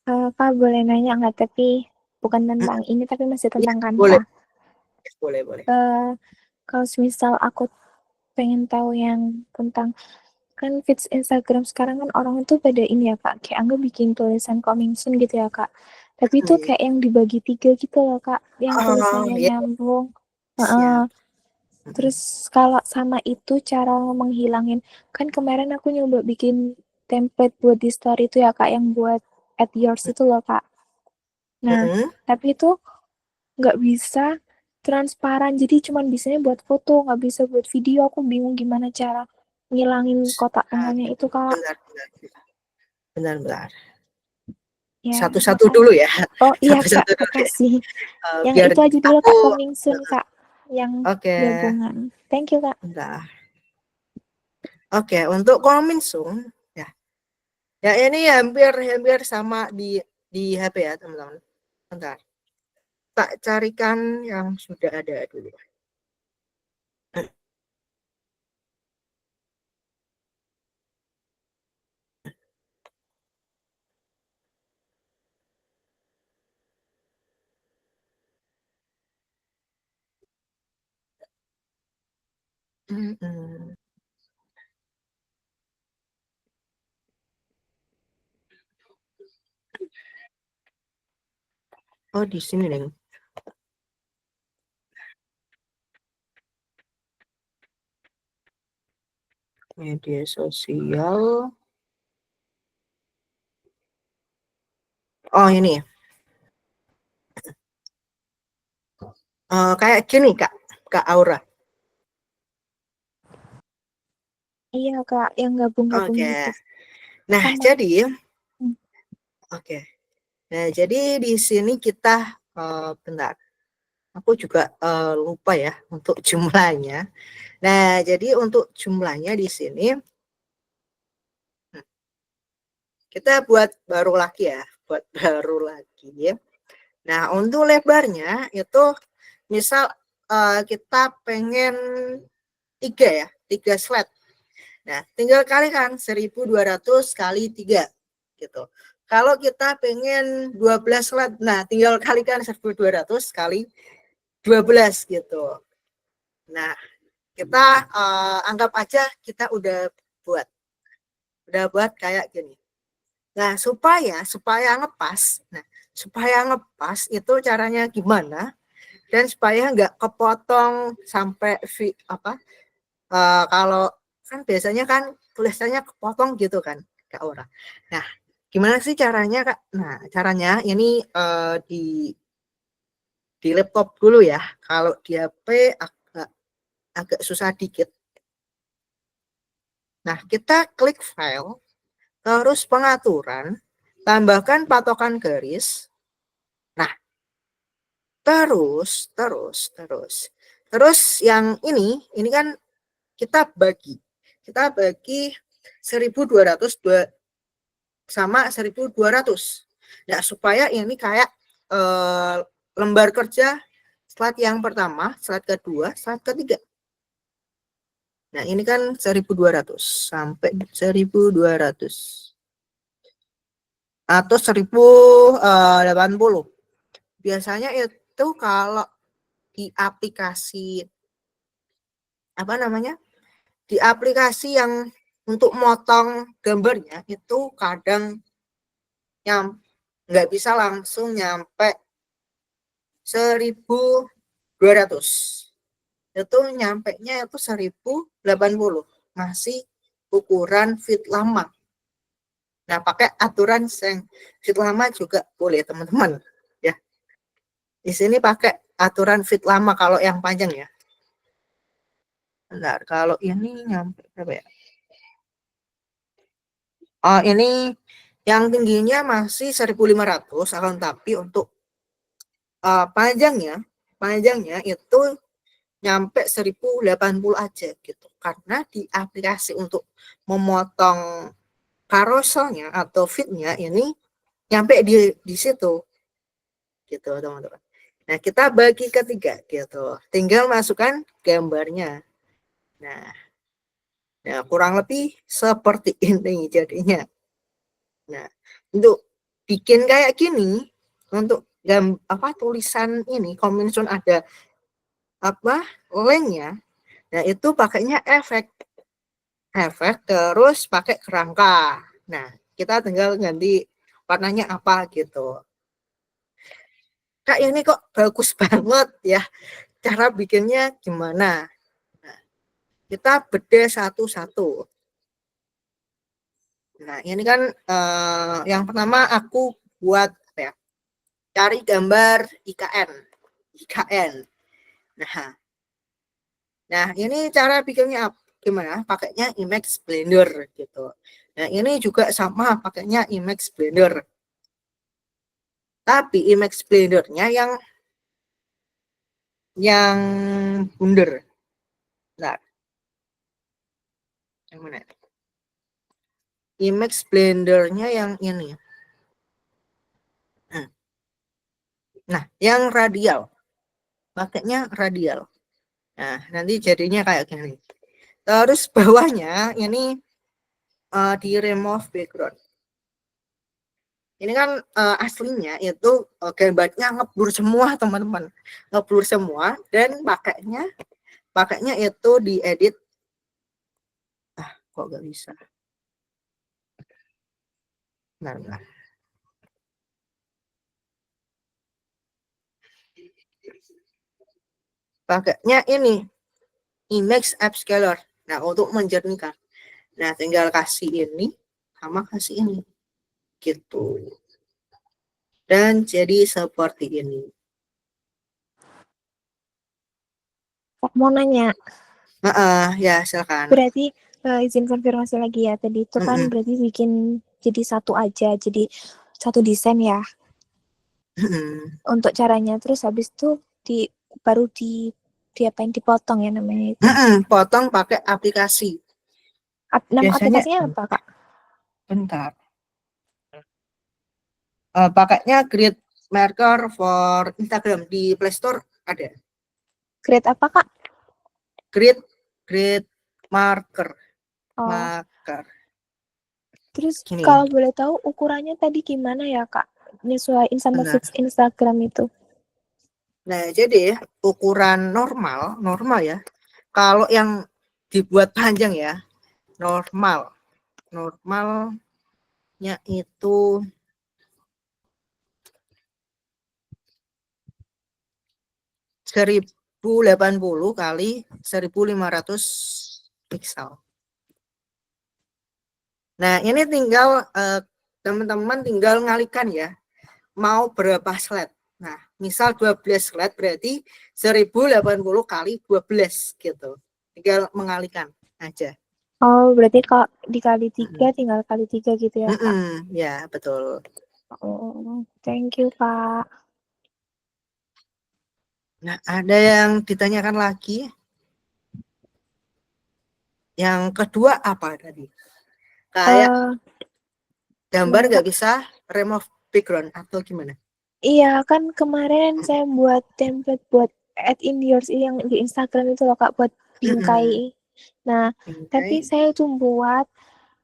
Kak boleh nanya nggak? Tapi bukan tentang ini, tapi masih Iya, tentang boleh, Canva. boleh. Kalau misal aku pengen tahu yang tentang kan feeds Instagram sekarang kan orang itu pada ini ya Kak, kayak anggap bikin tulisan coming soon gitu ya Kak. Tapi itu Hmm. kayak yang dibagi 3 gitu loh Kak, yang Oh, tulisannya ya, nyambung. siap. Terus kalau sama itu cara menghilangin, kan kemarin aku nyoba bikin template buat di story itu ya Kak, yang buat add yours itu loh Kak. Nah, Mm-mm. tapi itu nggak bisa transparan, jadi cuman bisanya buat foto, nggak bisa buat video. Aku bingung gimana cara ngilangin kotak Ah, tengahnya itu Kak. benar. Ya, Satu-satu makanya. dulu ya. Oh iya Kak, Satu-satu dulu ya. makasih. Yang Biar itu aja dulu aku, Kak, coming soon Kak. Yang oke, gabungan. Thank you Kak. bentar. Oke, untuk Kominsun, ya, ya ini hampir sama di HP ya teman-teman. Bentar, tak carikan yang sudah ada dulu. Mm-mm. Oh, di sini nih. Media sosial. Oh, ini. Kayak gini, Kak Aura. Iya Kak, yang gabung-gabung Oke. gitu. Nah, Sama. jadi, Hmm. oke. Nah, jadi di sini kita, bentar. Aku juga lupa ya untuk jumlahnya. Nah, jadi untuk jumlahnya di sini kita buat baru lagi ya, buat baru lagi ya. Nah, untuk lebarnya itu misal kita pengen 3 ya, 3 slide. Nah, tinggal kalikan 1.200 kali 3 gitu. Kalau kita pengen 12 slide, nah tinggal kalikan 1.200 kali 12 gitu. Nah, kita anggap aja kita udah buat kayak gini. Nah, supaya ngepas itu caranya gimana? Dan supaya nggak kepotong sampai kalau kan biasanya kan tulisannya kepotong gitu kan, Kak Ora. Nah, gimana sih caranya, Kak? Nah, caranya ini di laptop dulu ya. Kalau di HP agak susah dikit. Nah, kita klik file, terus pengaturan, tambahkan patokan garis. Nah, terus yang ini kan kita bagi 1.200 sama 1.200. Nah, supaya ini kayak eh, lembar kerja slide yang pertama, slide kedua, slide ketiga. Nah, ini kan 1.200 sampai 1.200 atau 1.080. Biasanya itu kalau di aplikasi apa namanya? Di aplikasi yang untuk motong gambarnya itu kadang yang nggak bisa langsung nyampe 1.200. Itu nyampe nya itu 1.080, masih ukuran feed lama. Nah, pakai aturan yang feed lama juga boleh teman-teman ya. Di sini pakai aturan feed lama kalau yang panjang ya. Bentar, kalau ini nyampe berapa ya? Oh, ini yang tingginya masih 1.500, akan tapi untuk panjangnya itu nyampe 1.080 aja gitu. Karena di aplikasi untuk memotong carouselnya atau feednya ini nyampe di situ gitu teman-teman. Nah, kita bagi ketiga gitu. Tinggal masukkan gambarnya. Nah, kurang lebih seperti ini jadinya. Nah, untuk bikin kayak gini untuk tulisan ini Kominsun ada linknya. Nah itu pakainya efek terus pakai kerangka. Nah kita tinggal ganti warnanya apa gitu. Kak ini kok bagus banget ya, cara bikinnya gimana. Nah, kita bedah satu-satu. Nah ini kan yang pertama aku buat cari gambar IKN. Nah ini cara bikinnya gimana? Pakainya Emacs Blender gitu. Nah ini juga sama pakainya Emacs Blender. Tapi Emacs Blender-nya yang bundar. Nah, yang mana? Emacs Blender-nya yang ini. Nah, yang radial. Pakainya radial. Nah, nanti jadinya kayak gini. Terus bawahnya ini di remove background. Ini kan aslinya itu gambarnya ngeblur semua teman-teman, ngeblur semua dan pakainya itu diedit. Kok nggak bisa? Nah. Pakainya ini Emacs Upscaler. Nah untuk menjernihkan. Nah tinggal kasih ini sama kasih ini, gitu. Dan jadi seperti ini. Mau nanya, Ya silakan. berarti izin konfirmasi lagi ya, tadi itu kan berarti bikin jadi satu aja, jadi satu desain ya untuk caranya. Terus habis itu baru diapain, dipotong ya namanya itu. Potong pakai aplikasi. Nama Biasanya aplikasinya apa Kak? bentar. Pakainya Grid Marker for Instagram di Play Store ada. Grade apa Kak? Grid Marker. Oh. Terus Gini. kalau boleh tahu ukurannya tadi gimana ya Kak? Nyesuaiin sama feeds Instagram itu. Nah, jadi ukuran normal ya. Kalau yang dibuat panjang ya, normalnya itu 1080 kali 1500 pixel. Nah, ini tinggal teman-teman tinggal ngalikan ya. Mau berapa slide. Nah, misal 12 slide berarti 1080 kali 12 gitu. Tinggal mengalikan aja. Oh, berarti kalau dikali 3 tinggal kali 3 gitu ya Kak? Ya, betul. Oh, thank you Kak. Nah, ada yang ditanyakan lagi. Yang kedua apa tadi? Kayak gambar nggak bisa remove background atau gimana? Iya, kan kemarin saya buat template buat add in yours yang di Instagram itu loh Kak, buat bingkai. Nah, tapi saya tuh buat,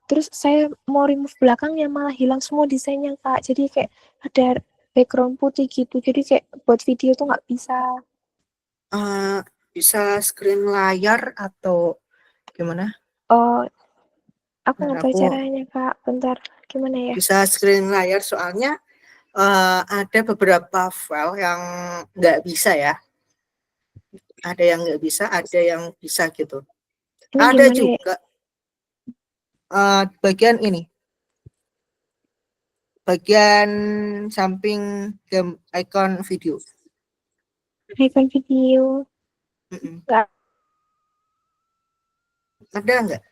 terus saya mau remove belakangnya malah hilang semua desainnya Kak. Jadi kayak ada background putih gitu. Jadi kayak buat video tuh nggak bisa. Bisa screen layar atau gimana? Oh, aku nggak tahu caranya Kak. Bentar, gimana ya? Bisa screen layar soalnya ada beberapa file yang nggak bisa ya. Ada yang nggak bisa, ada yang bisa gitu. Ini ada gimana juga bagian ini. Bagian samping icon video. Icon video. Nggak. Ada nggak?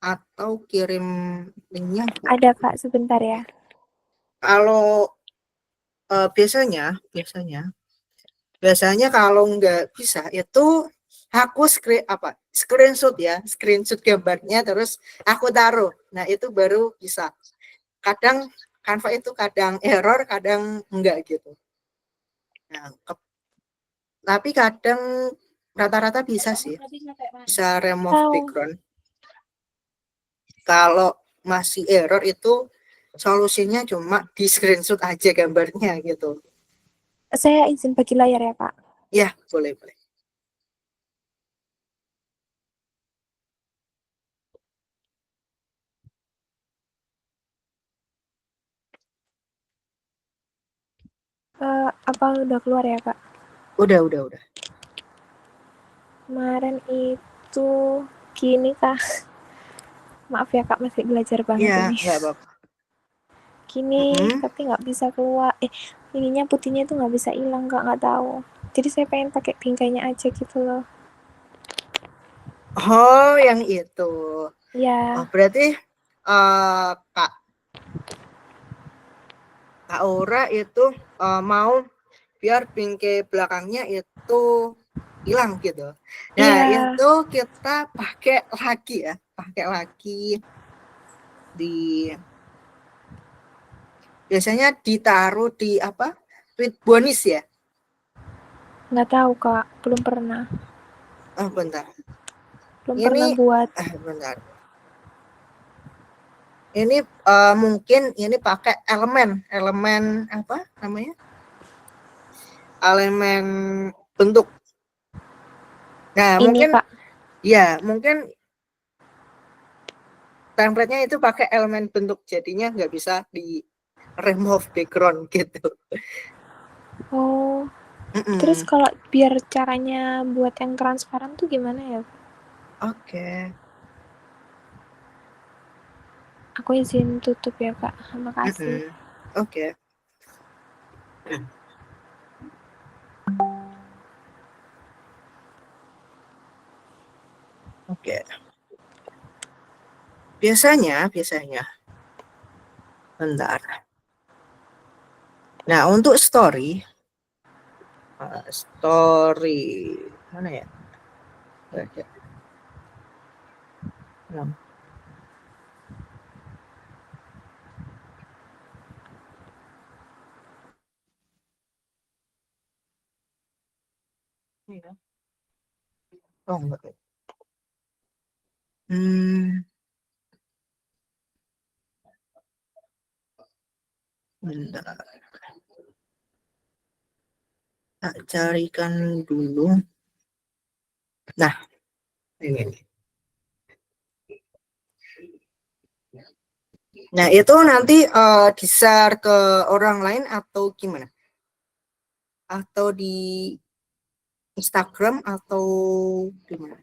Atau kirim linknya? Ada Kak, sebentar ya. Kalau biasanya kalau nggak bisa itu aku screenshot gambarnya terus aku taruh. Nah itu baru bisa. Kadang Canva itu kadang error, kadang enggak gitu. Nah, tapi kadang rata-rata bisa sih, bisa remove background. Kalau masih error itu solusinya cuma di screenshot aja gambarnya gitu. Saya izin bagi layar ya, Kak. Ya, boleh. Apa udah keluar ya, Kak? Udah. Kemarin itu gini, Kak. Maaf ya, Kak, masih belajar banget Iya, ini. nggak apa-apa. Gini, tapi nggak bisa keluar. Ininya putihnya tuh nggak bisa hilang, Kak, nggak tahu. Jadi saya pengen pakai bingkainya aja gitu loh. Oh, yang itu. Ya, Oh, berarti Kak Aura itu mau biar bingkai belakangnya itu hilang gitu. Nah, iya. itu kita pakai lagi di biasanya ditaruh di apa? Tweet bonus ya? Nggak tahu, Kak. Belum pernah. Oh, bentar. Belum Ini pernah buat. bentar. Ini mungkin ini pakai elemen apa namanya? Elemen bentuk. Nah, Ini, mungkin Kak. ya, mungkin template-nya itu pakai elemen bentuk, jadinya nggak bisa di remove background gitu. Oh, terus kalau biar caranya buat yang transparan tuh gimana ya? Oke. Aku izin tutup ya, Kak. Terima kasih. Oke. Oke. Biasanya, bentar. Nah, untuk story mana ya? Ada. Nah. Oh, enggak. Bentar. Tak carikan dulu. Nah, ini. Nah, itu nanti di-share ke orang lain atau gimana? Atau di Instagram atau gimana?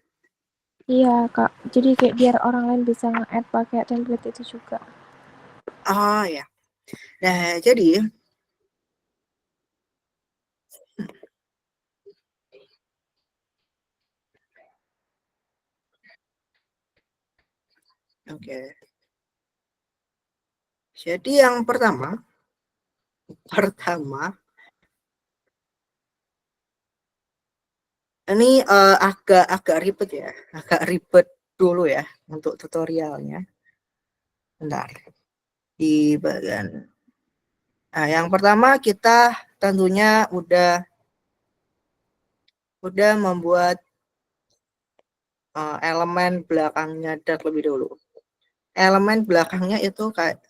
Iya, Kak. Jadi kayak biar orang lain bisa nge-add pakai template itu juga. Oh ya. Nah, jadi oke. Jadi yang pertama ini agak ribet ya, agak ribet dulu ya untuk tutorialnya. Bentar. Di bagian. Nah, yang pertama kita tentunya udah membuat elemen belakangnya dark lebih dulu. Elemen belakangnya itu kayak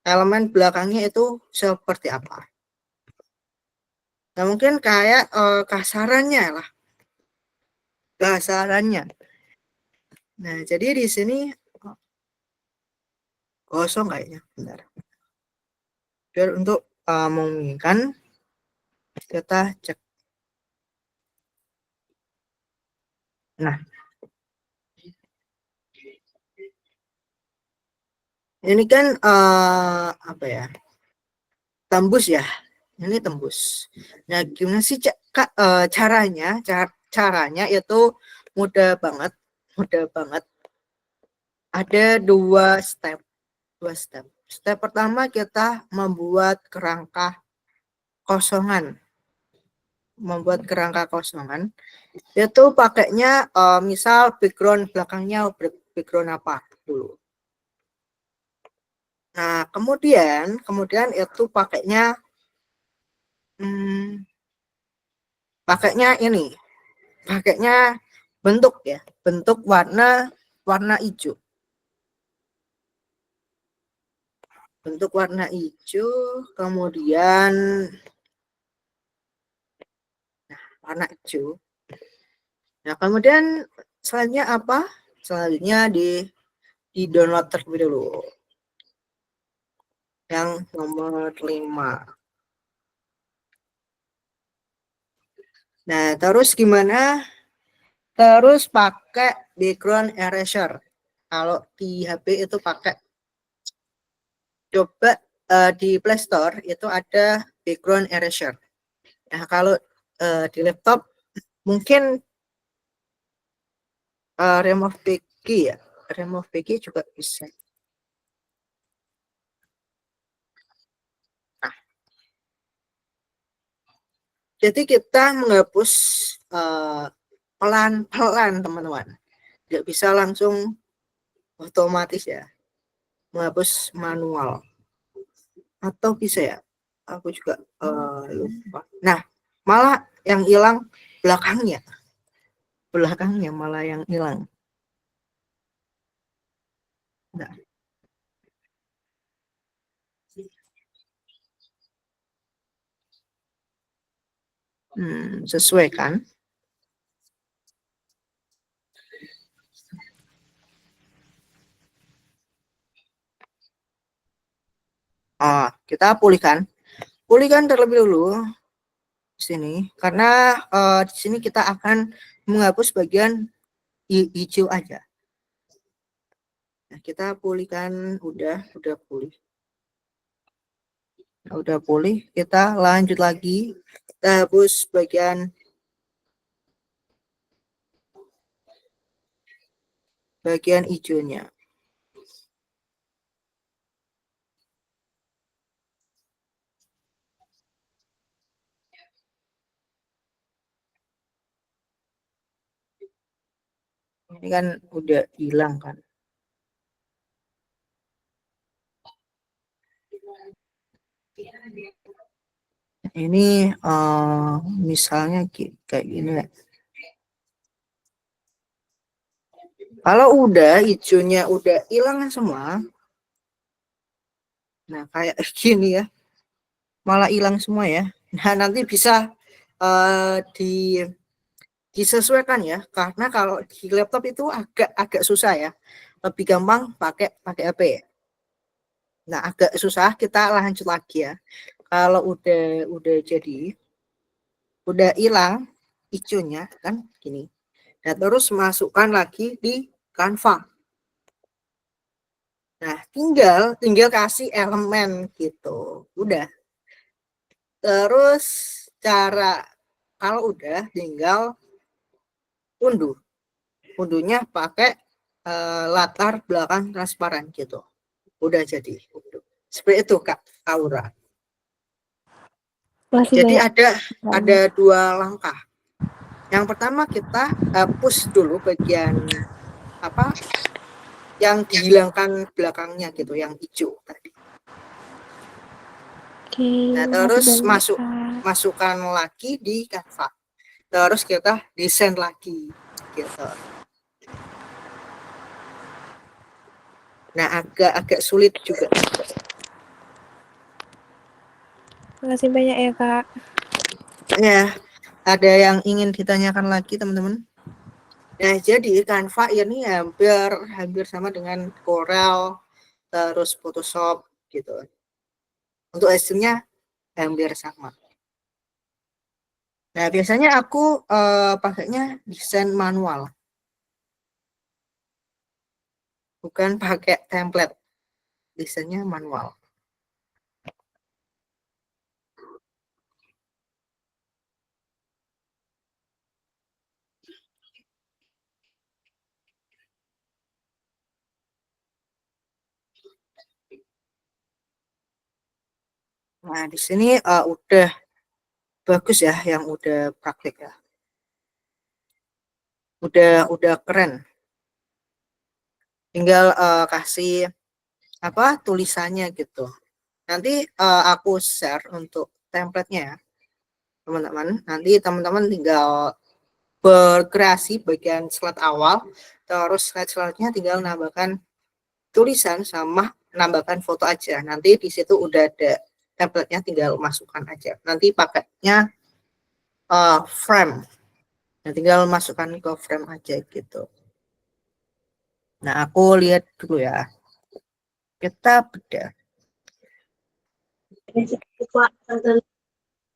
elemen belakangnya itu seperti apa? Nah, mungkin kayak kasarannya lah. Kasarannya. Nah, jadi di sini kosong kayaknya. Bentar. Biar untuk memungkinkan kita cek. Nah, ini kan apa ya? Tembus ya. Ini tembus. Nah, gimana sih caranya? Caranya itu mudah banget, Ada dua step. Step pertama kita membuat kerangka kosongan. Itu pakainya misal background belakangnya background apa dulu. Nah, kemudian itu pakainya pakainya bentuk ya, bentuk warna hijau. Bentuk warna hijau, kemudian warna hijau. Nah, kemudian selanjutnya apa? Selanjutnya di download terlebih dulu. Yang nomor 5. Nah, terus gimana? Terus pakai background eraser. Kalau di HP itu pakai, coba di Play Store itu ada background eraser. Nah, kalau di laptop mungkin remove PG ya, remove PG juga bisa. Nah, jadi kita menghapus pelan-pelan teman-teman, nggak bisa langsung otomatis ya, menghapus manual, atau bisa ya, aku juga lupa. Nah, malah yang hilang belakangnya malah yang hilang. Nah, sesuai kan? Kita pulihkan terlebih dulu di sini, karena di sini kita akan menghapus bagian hijau aja. Nah, kita pulihkan, udah pulih. Nah, udah pulih, kita lanjut lagi, kita hapus bagian hijaunya. Ini kan udah hilang kan. Ini misalnya kayak gini ya. Kalau udah hijaunya udah hilang semua, nah kayak gini ya, malah hilang semua ya. Nah, nanti bisa disesuaikan ya, karena kalau di laptop itu agak susah ya, lebih gampang pakai HP. Nah, agak susah, kita lanjut lagi ya. Kalau udah jadi, udah hilang hijaunya kan gini. Nah, terus masukkan lagi di Canva. Nah, tinggal kasih elemen gitu. Udah. Terus kalau udah tinggal unduh. Unduhnya pakai latar belakang transparan gitu. Udah jadi unduh. Seperti itu Kak Aura. Jadi ada 2 langkah. Yang pertama kita hapus dulu bagian apa yang dihilangkan belakangnya gitu, yang hijau tadi. Nah, terus masukkan lagi di Canva. Terus kita desain lagi gitu. Nah, agak sulit juga. Makasih banyak ya Kak. Ya, ada yang ingin ditanyakan lagi teman-teman? Nah, jadi Canva ini hampir sama dengan Corel, terus Photoshop gitu. Untuk hasilnya hampir sama. Nah, biasanya aku pakainya desain manual, bukan pakai template. Desainnya manual. Nah, di sini udah bagus ya, yang udah praktik ya. Udah keren. Tinggal kasih apa tulisannya gitu. Nanti aku share untuk template-nya ya, teman-teman. Nanti teman-teman tinggal berkreasi bagian slide awal, terus slide selanjutnya tinggal nambahkan tulisan sama nambahkan foto aja. Nanti di situ udah ada template-nya, tinggal masukkan aja. Nanti pakainya frame. Nah, tinggal masukkan ke frame aja gitu. Nah, aku lihat dulu ya. Kita bedah.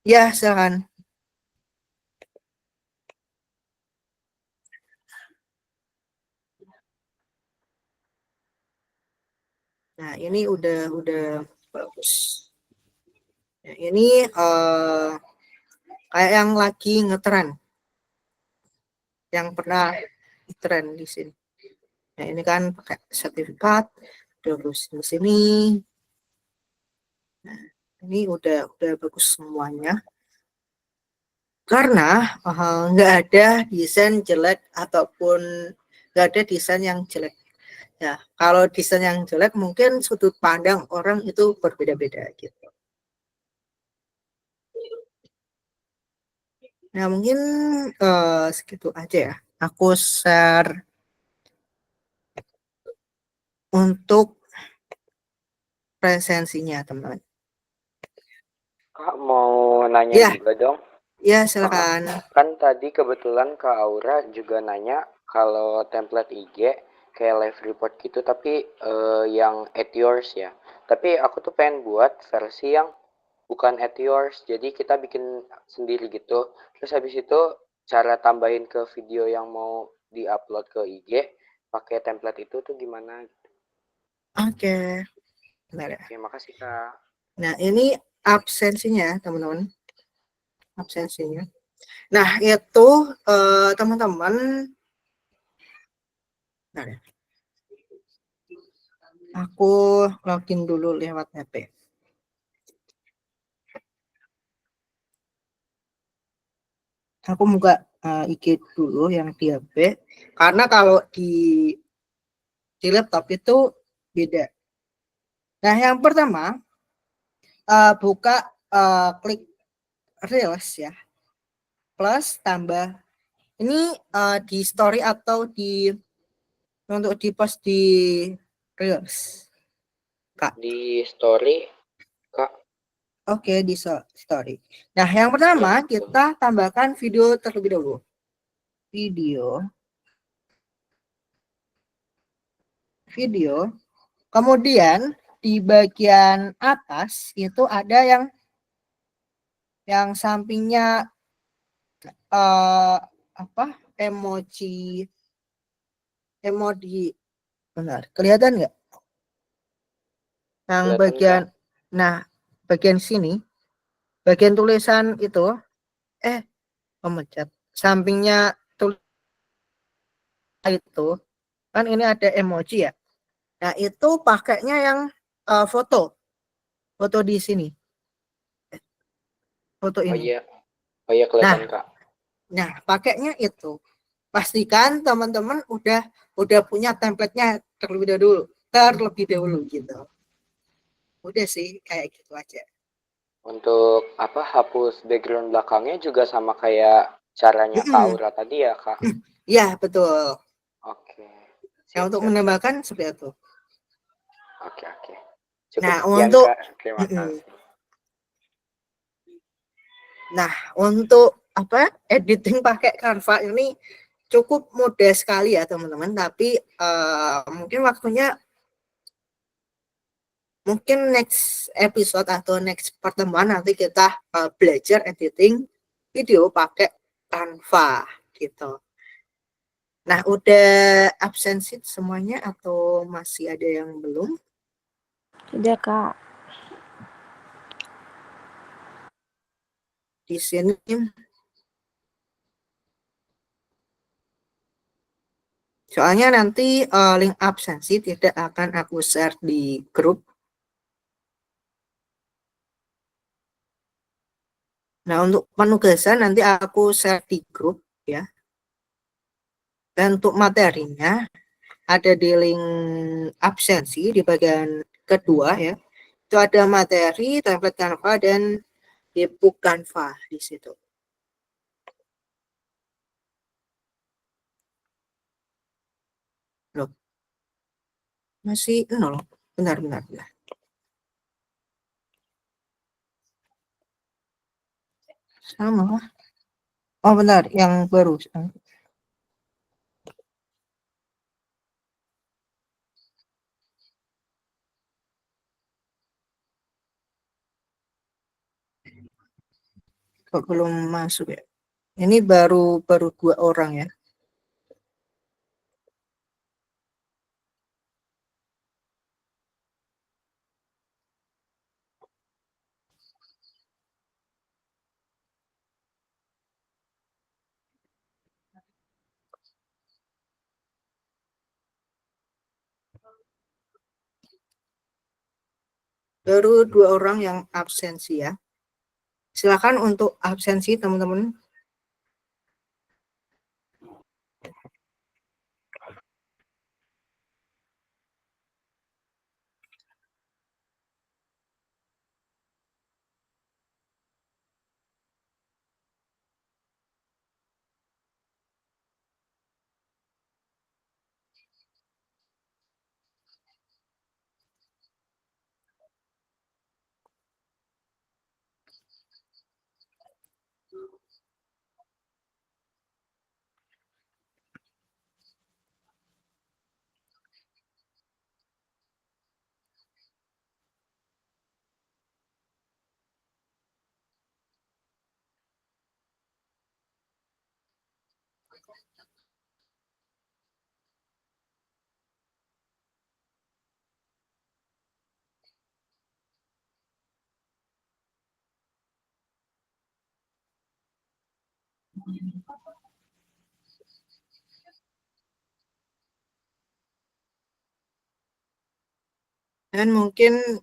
Ya, silakan. Nah, ini udah bagus. Nah, ini kayak yang lagi ngetren. Yang pernah ngetren di sini. Nah, ini kan pakai sertifikat, terus di sini. Nah, ini udah bagus semuanya. Karena nggak ada desain jelek ataupun nggak ada desain yang jelek. Ya, kalau desain yang jelek mungkin sudut pandang orang itu berbeda-beda gitu. Nah, mungkin segitu aja ya. Aku share untuk presensinya, teman-teman. Kak mau nanya Ya. juga dong. Ya, silakan. Kan tadi kebetulan Kak Aura juga nanya kalau template IG kayak live report gitu, tapi yang at yours ya. Tapi aku tuh pengen buat versi yang bukan at yours, jadi kita bikin sendiri gitu. Terus habis itu cara tambahin ke video yang mau diupload ke IG pakai template itu tuh gimana? Oke. Bentar ya. Oke, makasih Kak. Nah, ini absensinya, teman-teman. Absensinya. Nah, itu teman-teman. Bentar ya. Aku login dulu lewat HP. Aku buka IG dulu yang di HP. Karena kalau di laptop itu beda. Nah, yang pertama buka klik Reels ya. Plus tambah ini di story atau untuk di post di Reels. Kak. Di story, Kak. Oke, di story. Nah, yang pertama Ya, kita tambahkan video terlebih dahulu. Video. Kemudian di bagian atas itu ada yang sampingnya emoji benar, kelihatan nggak? Yang kelihatan, bagian Kak. Nah, bagian sini, bagian tulisan itu pemecat sampingnya tulis itu kan ini ada emoji ya. Nah, itu pakainya yang foto di sini, foto Oh ini. iya, oh iya kelihatan Kak. Nah, pakainya itu pastikan teman-teman udah punya template-nya terlebih dahulu gitu. Udah sih kayak gitu aja. Untuk apa hapus background belakangnya juga sama kayak caranya Kak Aura tadi ya Kak? Ya, betul. Oke. Nah, untuk menambahkan seperti itu. Oke. Cukup Nah, sekian untuk Kak. Terima kasih. Nah, untuk editing pakai Canva ini cukup mudah sekali ya teman-teman. Tapi mungkin next episode atau next pertemuan nanti kita belajar editing video pakai Canva gitu. Nah, udah absensi semuanya atau masih ada yang belum? Sudah, Kak. Di sini soalnya nanti link absensi tidak akan aku share di grup. Nah, untuk penugasan nanti aku share di grup ya. Dan untuk materinya ada di link absensi di bagian kedua ya. Itu ada materi, template Canva dan ebook Canva di situ. Masih 0. Bentar. Sama lah. Oh, benar. Yang baru. Kok belum masuk ya? Ini baru 2 orang ya. Baru 2 orang yang absensi ya. Silakan untuk absensi teman-teman. Dan mungkin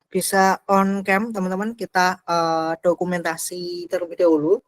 bisa on cam teman-teman, kita dokumentasi terlebih dahulu.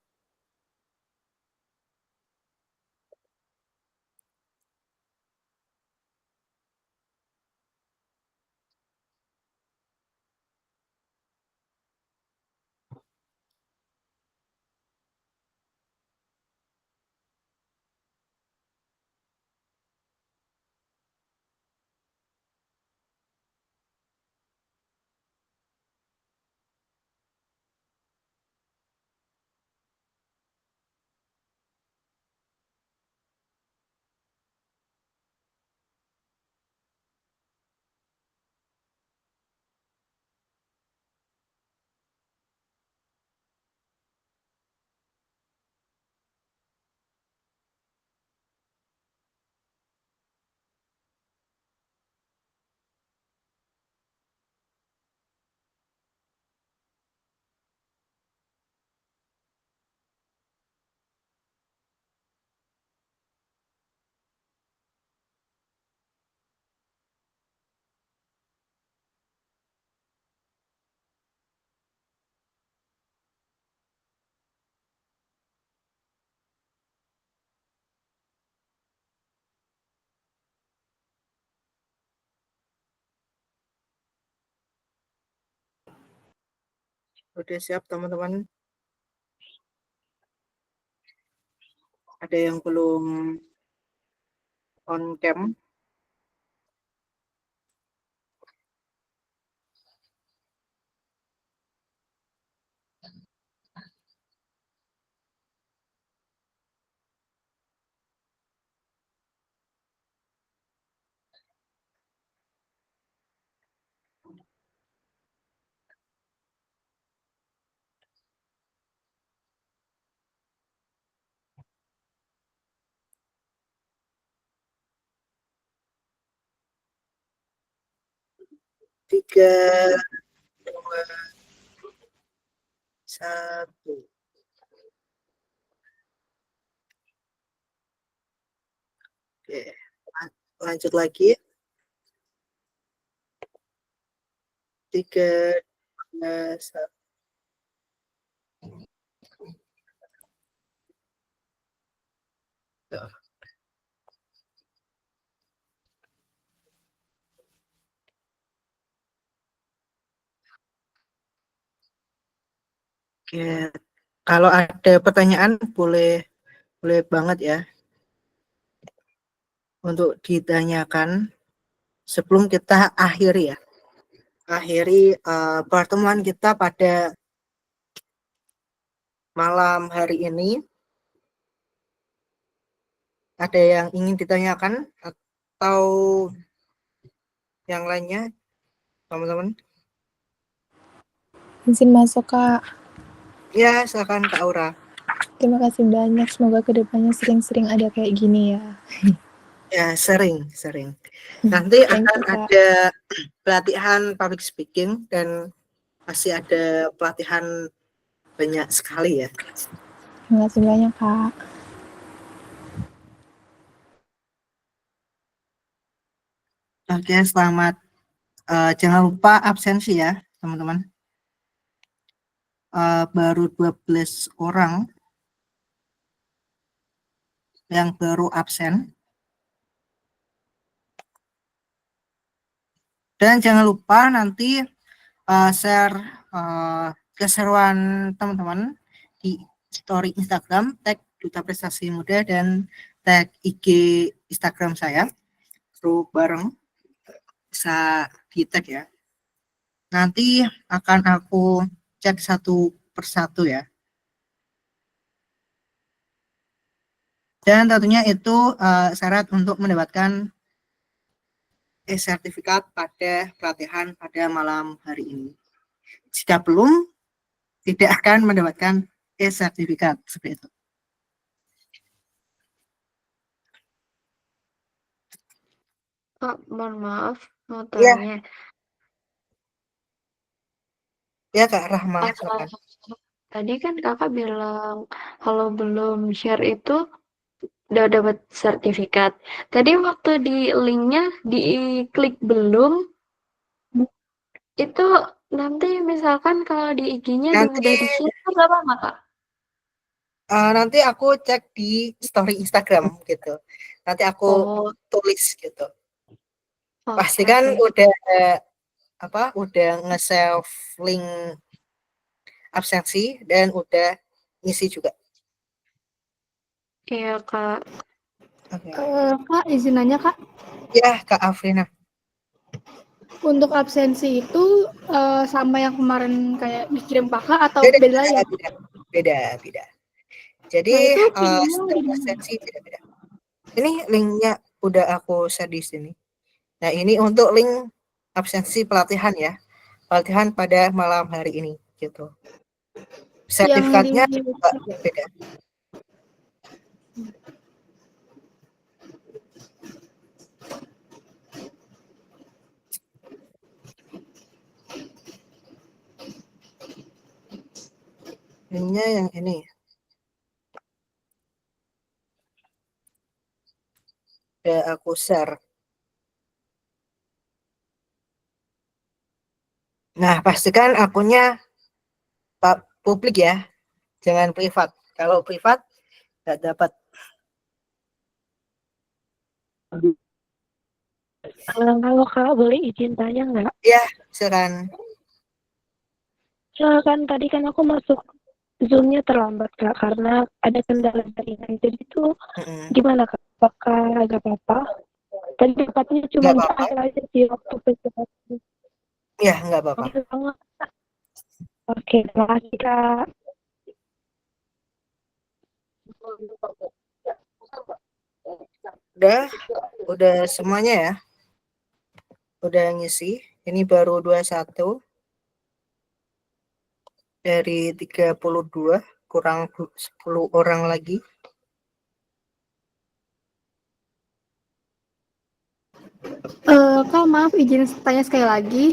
Udah siap teman-teman? Ada yang belum on cam? Tiga, dua, satu. Oke. lanjut lagi. 3, 2, 1. Oke, kalau ada pertanyaan boleh banget ya untuk ditanyakan sebelum kita akhiri ya. Pertemuan kita pada malam hari ini. Ada yang ingin ditanyakan atau yang lainnya, teman-teman? Izin masuk, Kak. Ya, silakan Kak Aura. Terima kasih banyak. Semoga kedepannya sering-sering ada kayak gini ya. Ya, sering. Nanti Thank akan you, Kak. ada pelatihan public speaking dan masih ada pelatihan banyak sekali ya. Terima kasih banyak, Kak. Oke, selamat. Jangan lupa absensi ya, teman-teman. Baru 12 orang yang baru absen. Dan jangan lupa nanti share keseruan teman-teman di story Instagram, tag Duta Prestasi Muda dan tag IG Instagram saya. Seru bareng, bisa di tag ya. Nanti akan aku cek satu persatu ya. Dan tentunya itu syarat untuk mendapatkan sertifikat pada pelatihan pada malam hari ini. Jika belum, tidak akan mendapatkan sertifikat seperti itu. Kak, mohon maaf, mau Ya. tanya. Ya Kak Rahma, silakan. Tadi kan kakak bilang kalau belum share itu udah dapat sertifikat. Tadi waktu di linknya diklik belum, itu nanti misalkan kalau di IG-nya Nanti udah di-share kan nggak apa-apa, Kak? nanti aku cek di story Instagram gitu. Nanti aku Oh, tulis gitu. oke, Pastikan oke. udah nge-save link absensi dan udah ngisi juga. Iya, Kak. Oke. Kak, izin nanya Kak, Ya Kak Afrina. untuk absensi itu sama yang kemarin kayak dikirim kakak atau Beda. beda ya? Beda. Jadi Nah itu pinnya setiap absensi beda-beda. Ini linknya udah aku share di sini. Nah ini untuk link absensi pelatihan ya. Pelatihan pada malam hari ini gitu. Sertifikatnya juga beda. Linknya yang ini. Udah aku share. Nah, pastikan akunnya publik ya. Jangan privat. Kalau privat nggak dapat. Kalau Kak boleh izin tanya nggak? Ya, silakan. Kan tadi kan aku masuk Zoom-nya terlambat Kak karena ada kendala jaringan. Jadi itu gimana Kak? Apakah agak apa-apa? Tadi dapatnya cuma di akhir aja sih waktu presentasi. Ya, nggak apa-apa. Oke, terima kasih Kak. Udah semuanya ya. Udah ngisi. Ini baru 21 dari 32, kurang 10 orang lagi. Kak maaf izin tanya sekali lagi.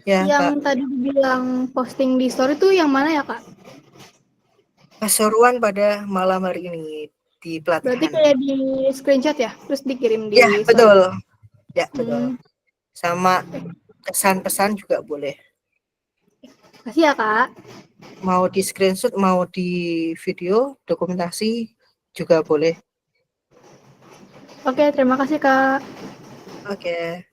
Ya, yang Kak. tadi dibilang posting di story tuh yang mana ya Kak? Keseruan pada malam hari ini. di Berarti pelatihan. kayak di screenshot ya, terus dikirim di Ya, story. betul. Ya, betul. Hmm. Sama kesan pesan juga boleh. Makasih ya, Kak. Mau di screenshot, mau di video, dokumentasi juga boleh. Oke, terima kasih, Kak. Oke.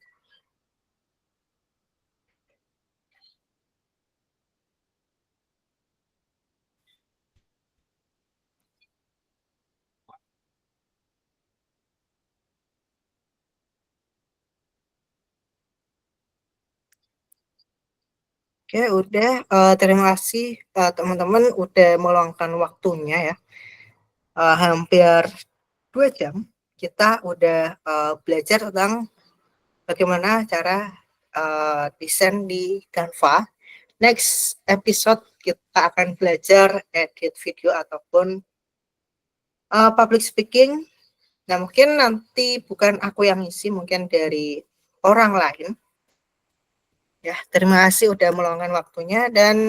Oke, udah. Terima kasih teman-teman udah meluangkan waktunya ya. Hampir 2 jam kita udah belajar tentang bagaimana cara desain di Canva. Next episode kita akan belajar edit video ataupun public speaking. Nah, mungkin nanti bukan aku yang isi, mungkin dari orang lain. Ya, terima kasih udah meluangkan waktunya dan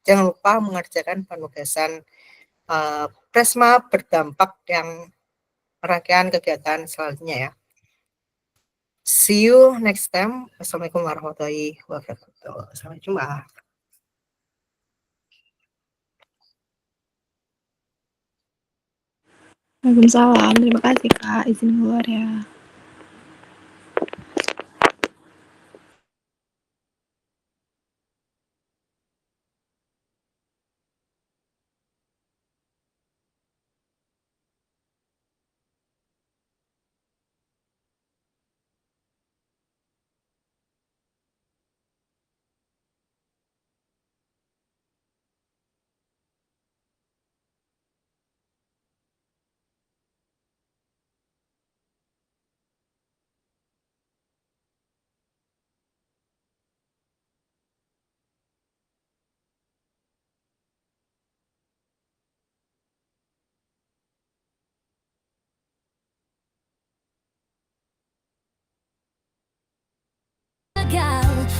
jangan lupa mengerjakan penugasan Presma berdampak yang rangkaian kegiatan selanjutnya ya. See you next time. Assalamualaikum warahmatullahi wabarakatuh. Sampai jumpa. Waalaikumsalam. Terima kasih Kak. Izin keluar ya.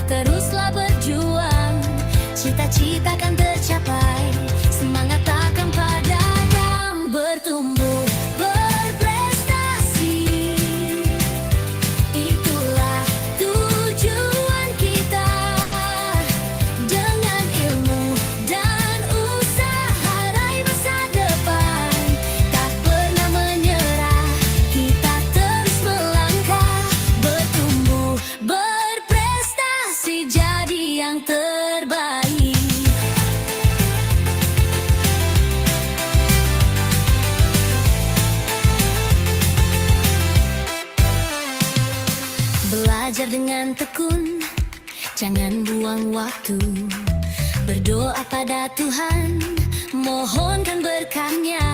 Teruslah berjuang, cita-cita kan tercapai, semangat takkan padam, bertumbuh, berprestasi, itulah tujuan kita, dengan ilmu dan usaha raih masa depan, tak pernah menyerah, kita terus melangkah, bertumbuh, berprestasi, jadi yang terbaik. Belajar dengan tekun, jangan buang waktu, berdoa pada Tuhan, mohonkan berkahnya,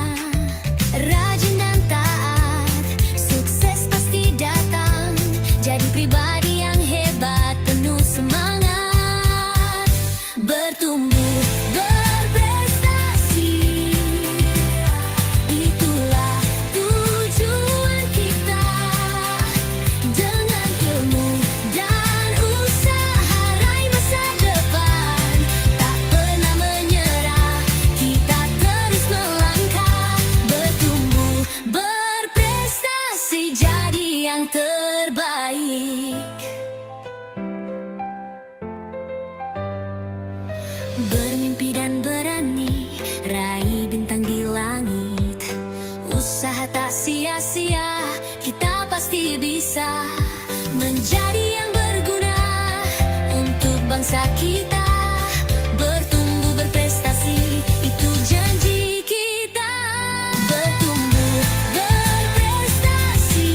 rajin dan taat, sukses pasti datang, jadi pribadi yang hebat, penuh semangat, bertumbuh, berprestasi, itulah tujuan kita, dengan ilmu dan usaha raih masa depan, tak pernah menyerah, kita terus melangkah, bertumbuh, berprestasi, jadi yang terbaik. Bermimpi dan berani, raih bintang di langit, usaha tak sia-sia, kita pasti bisa menjadi yang berguna untuk bangsa kita, bertumbuh, berprestasi, itu janji kita, bertumbuh, berprestasi,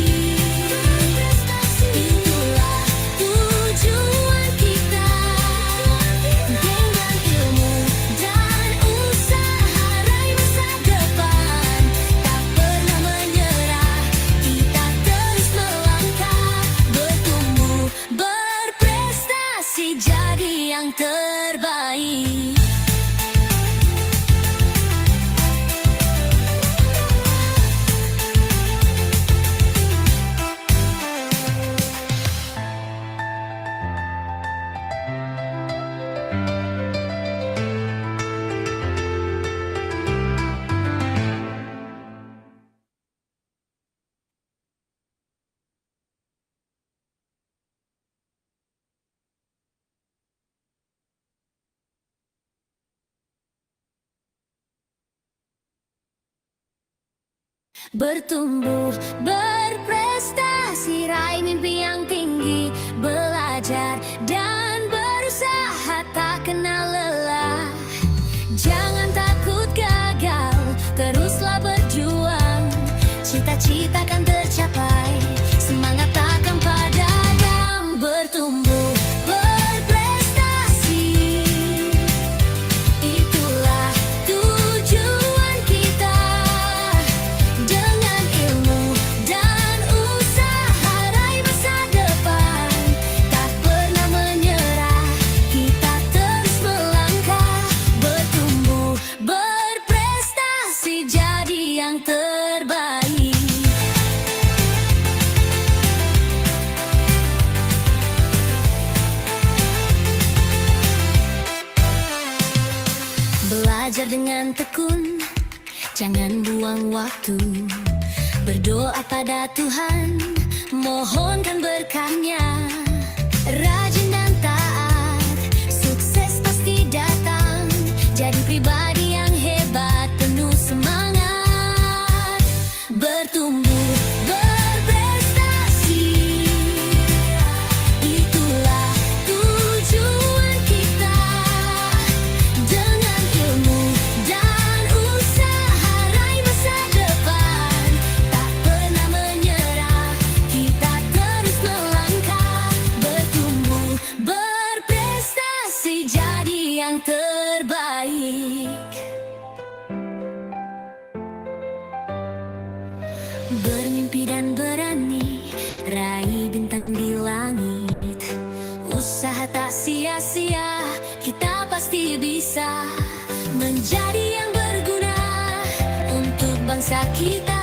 itulah tujuan kita, dengan ilmu dan usaha raih masa depan, tak pernah menyerah, kita terus melangkah, bertumbuh, berprestasi, jadi yang terbaik. bertumbuh, berprestasi, raih mimpi yang tinggi, belajar dan berusaha tak kenal lelah. Jangan takut gagal, teruslah berjuang, cita-cita kan tercapai, semangat takkan padam, bertumbuh, berprestasi, itulah tujuan kita. Dengan ilmu dan usaha raih masa depan, tak pernah menyerah, kita terus melangkah, bertumbuh, berprestasi, jadi yang terbaik. Belajar dengan tekun, jangan buang waktu, berdoa pada Tuhan, mohonkan berkahnya, rajin dan taat, sukses pasti datang, jadi pribadi yang hebat, penuh semangat, bertumbuh, berprestasi, itulah tujuan kita. Dengan ilmu dan usaha raih masa depan, tak pernah menyerah, kita terus melangkah, bertumbuh, berprestasi, jadi yang terbaik. Bermimpi dan berani, raih bintang di langit, usaha tak sia-sia, kita pasti bisa menjadi yang berguna untuk bangsa kita.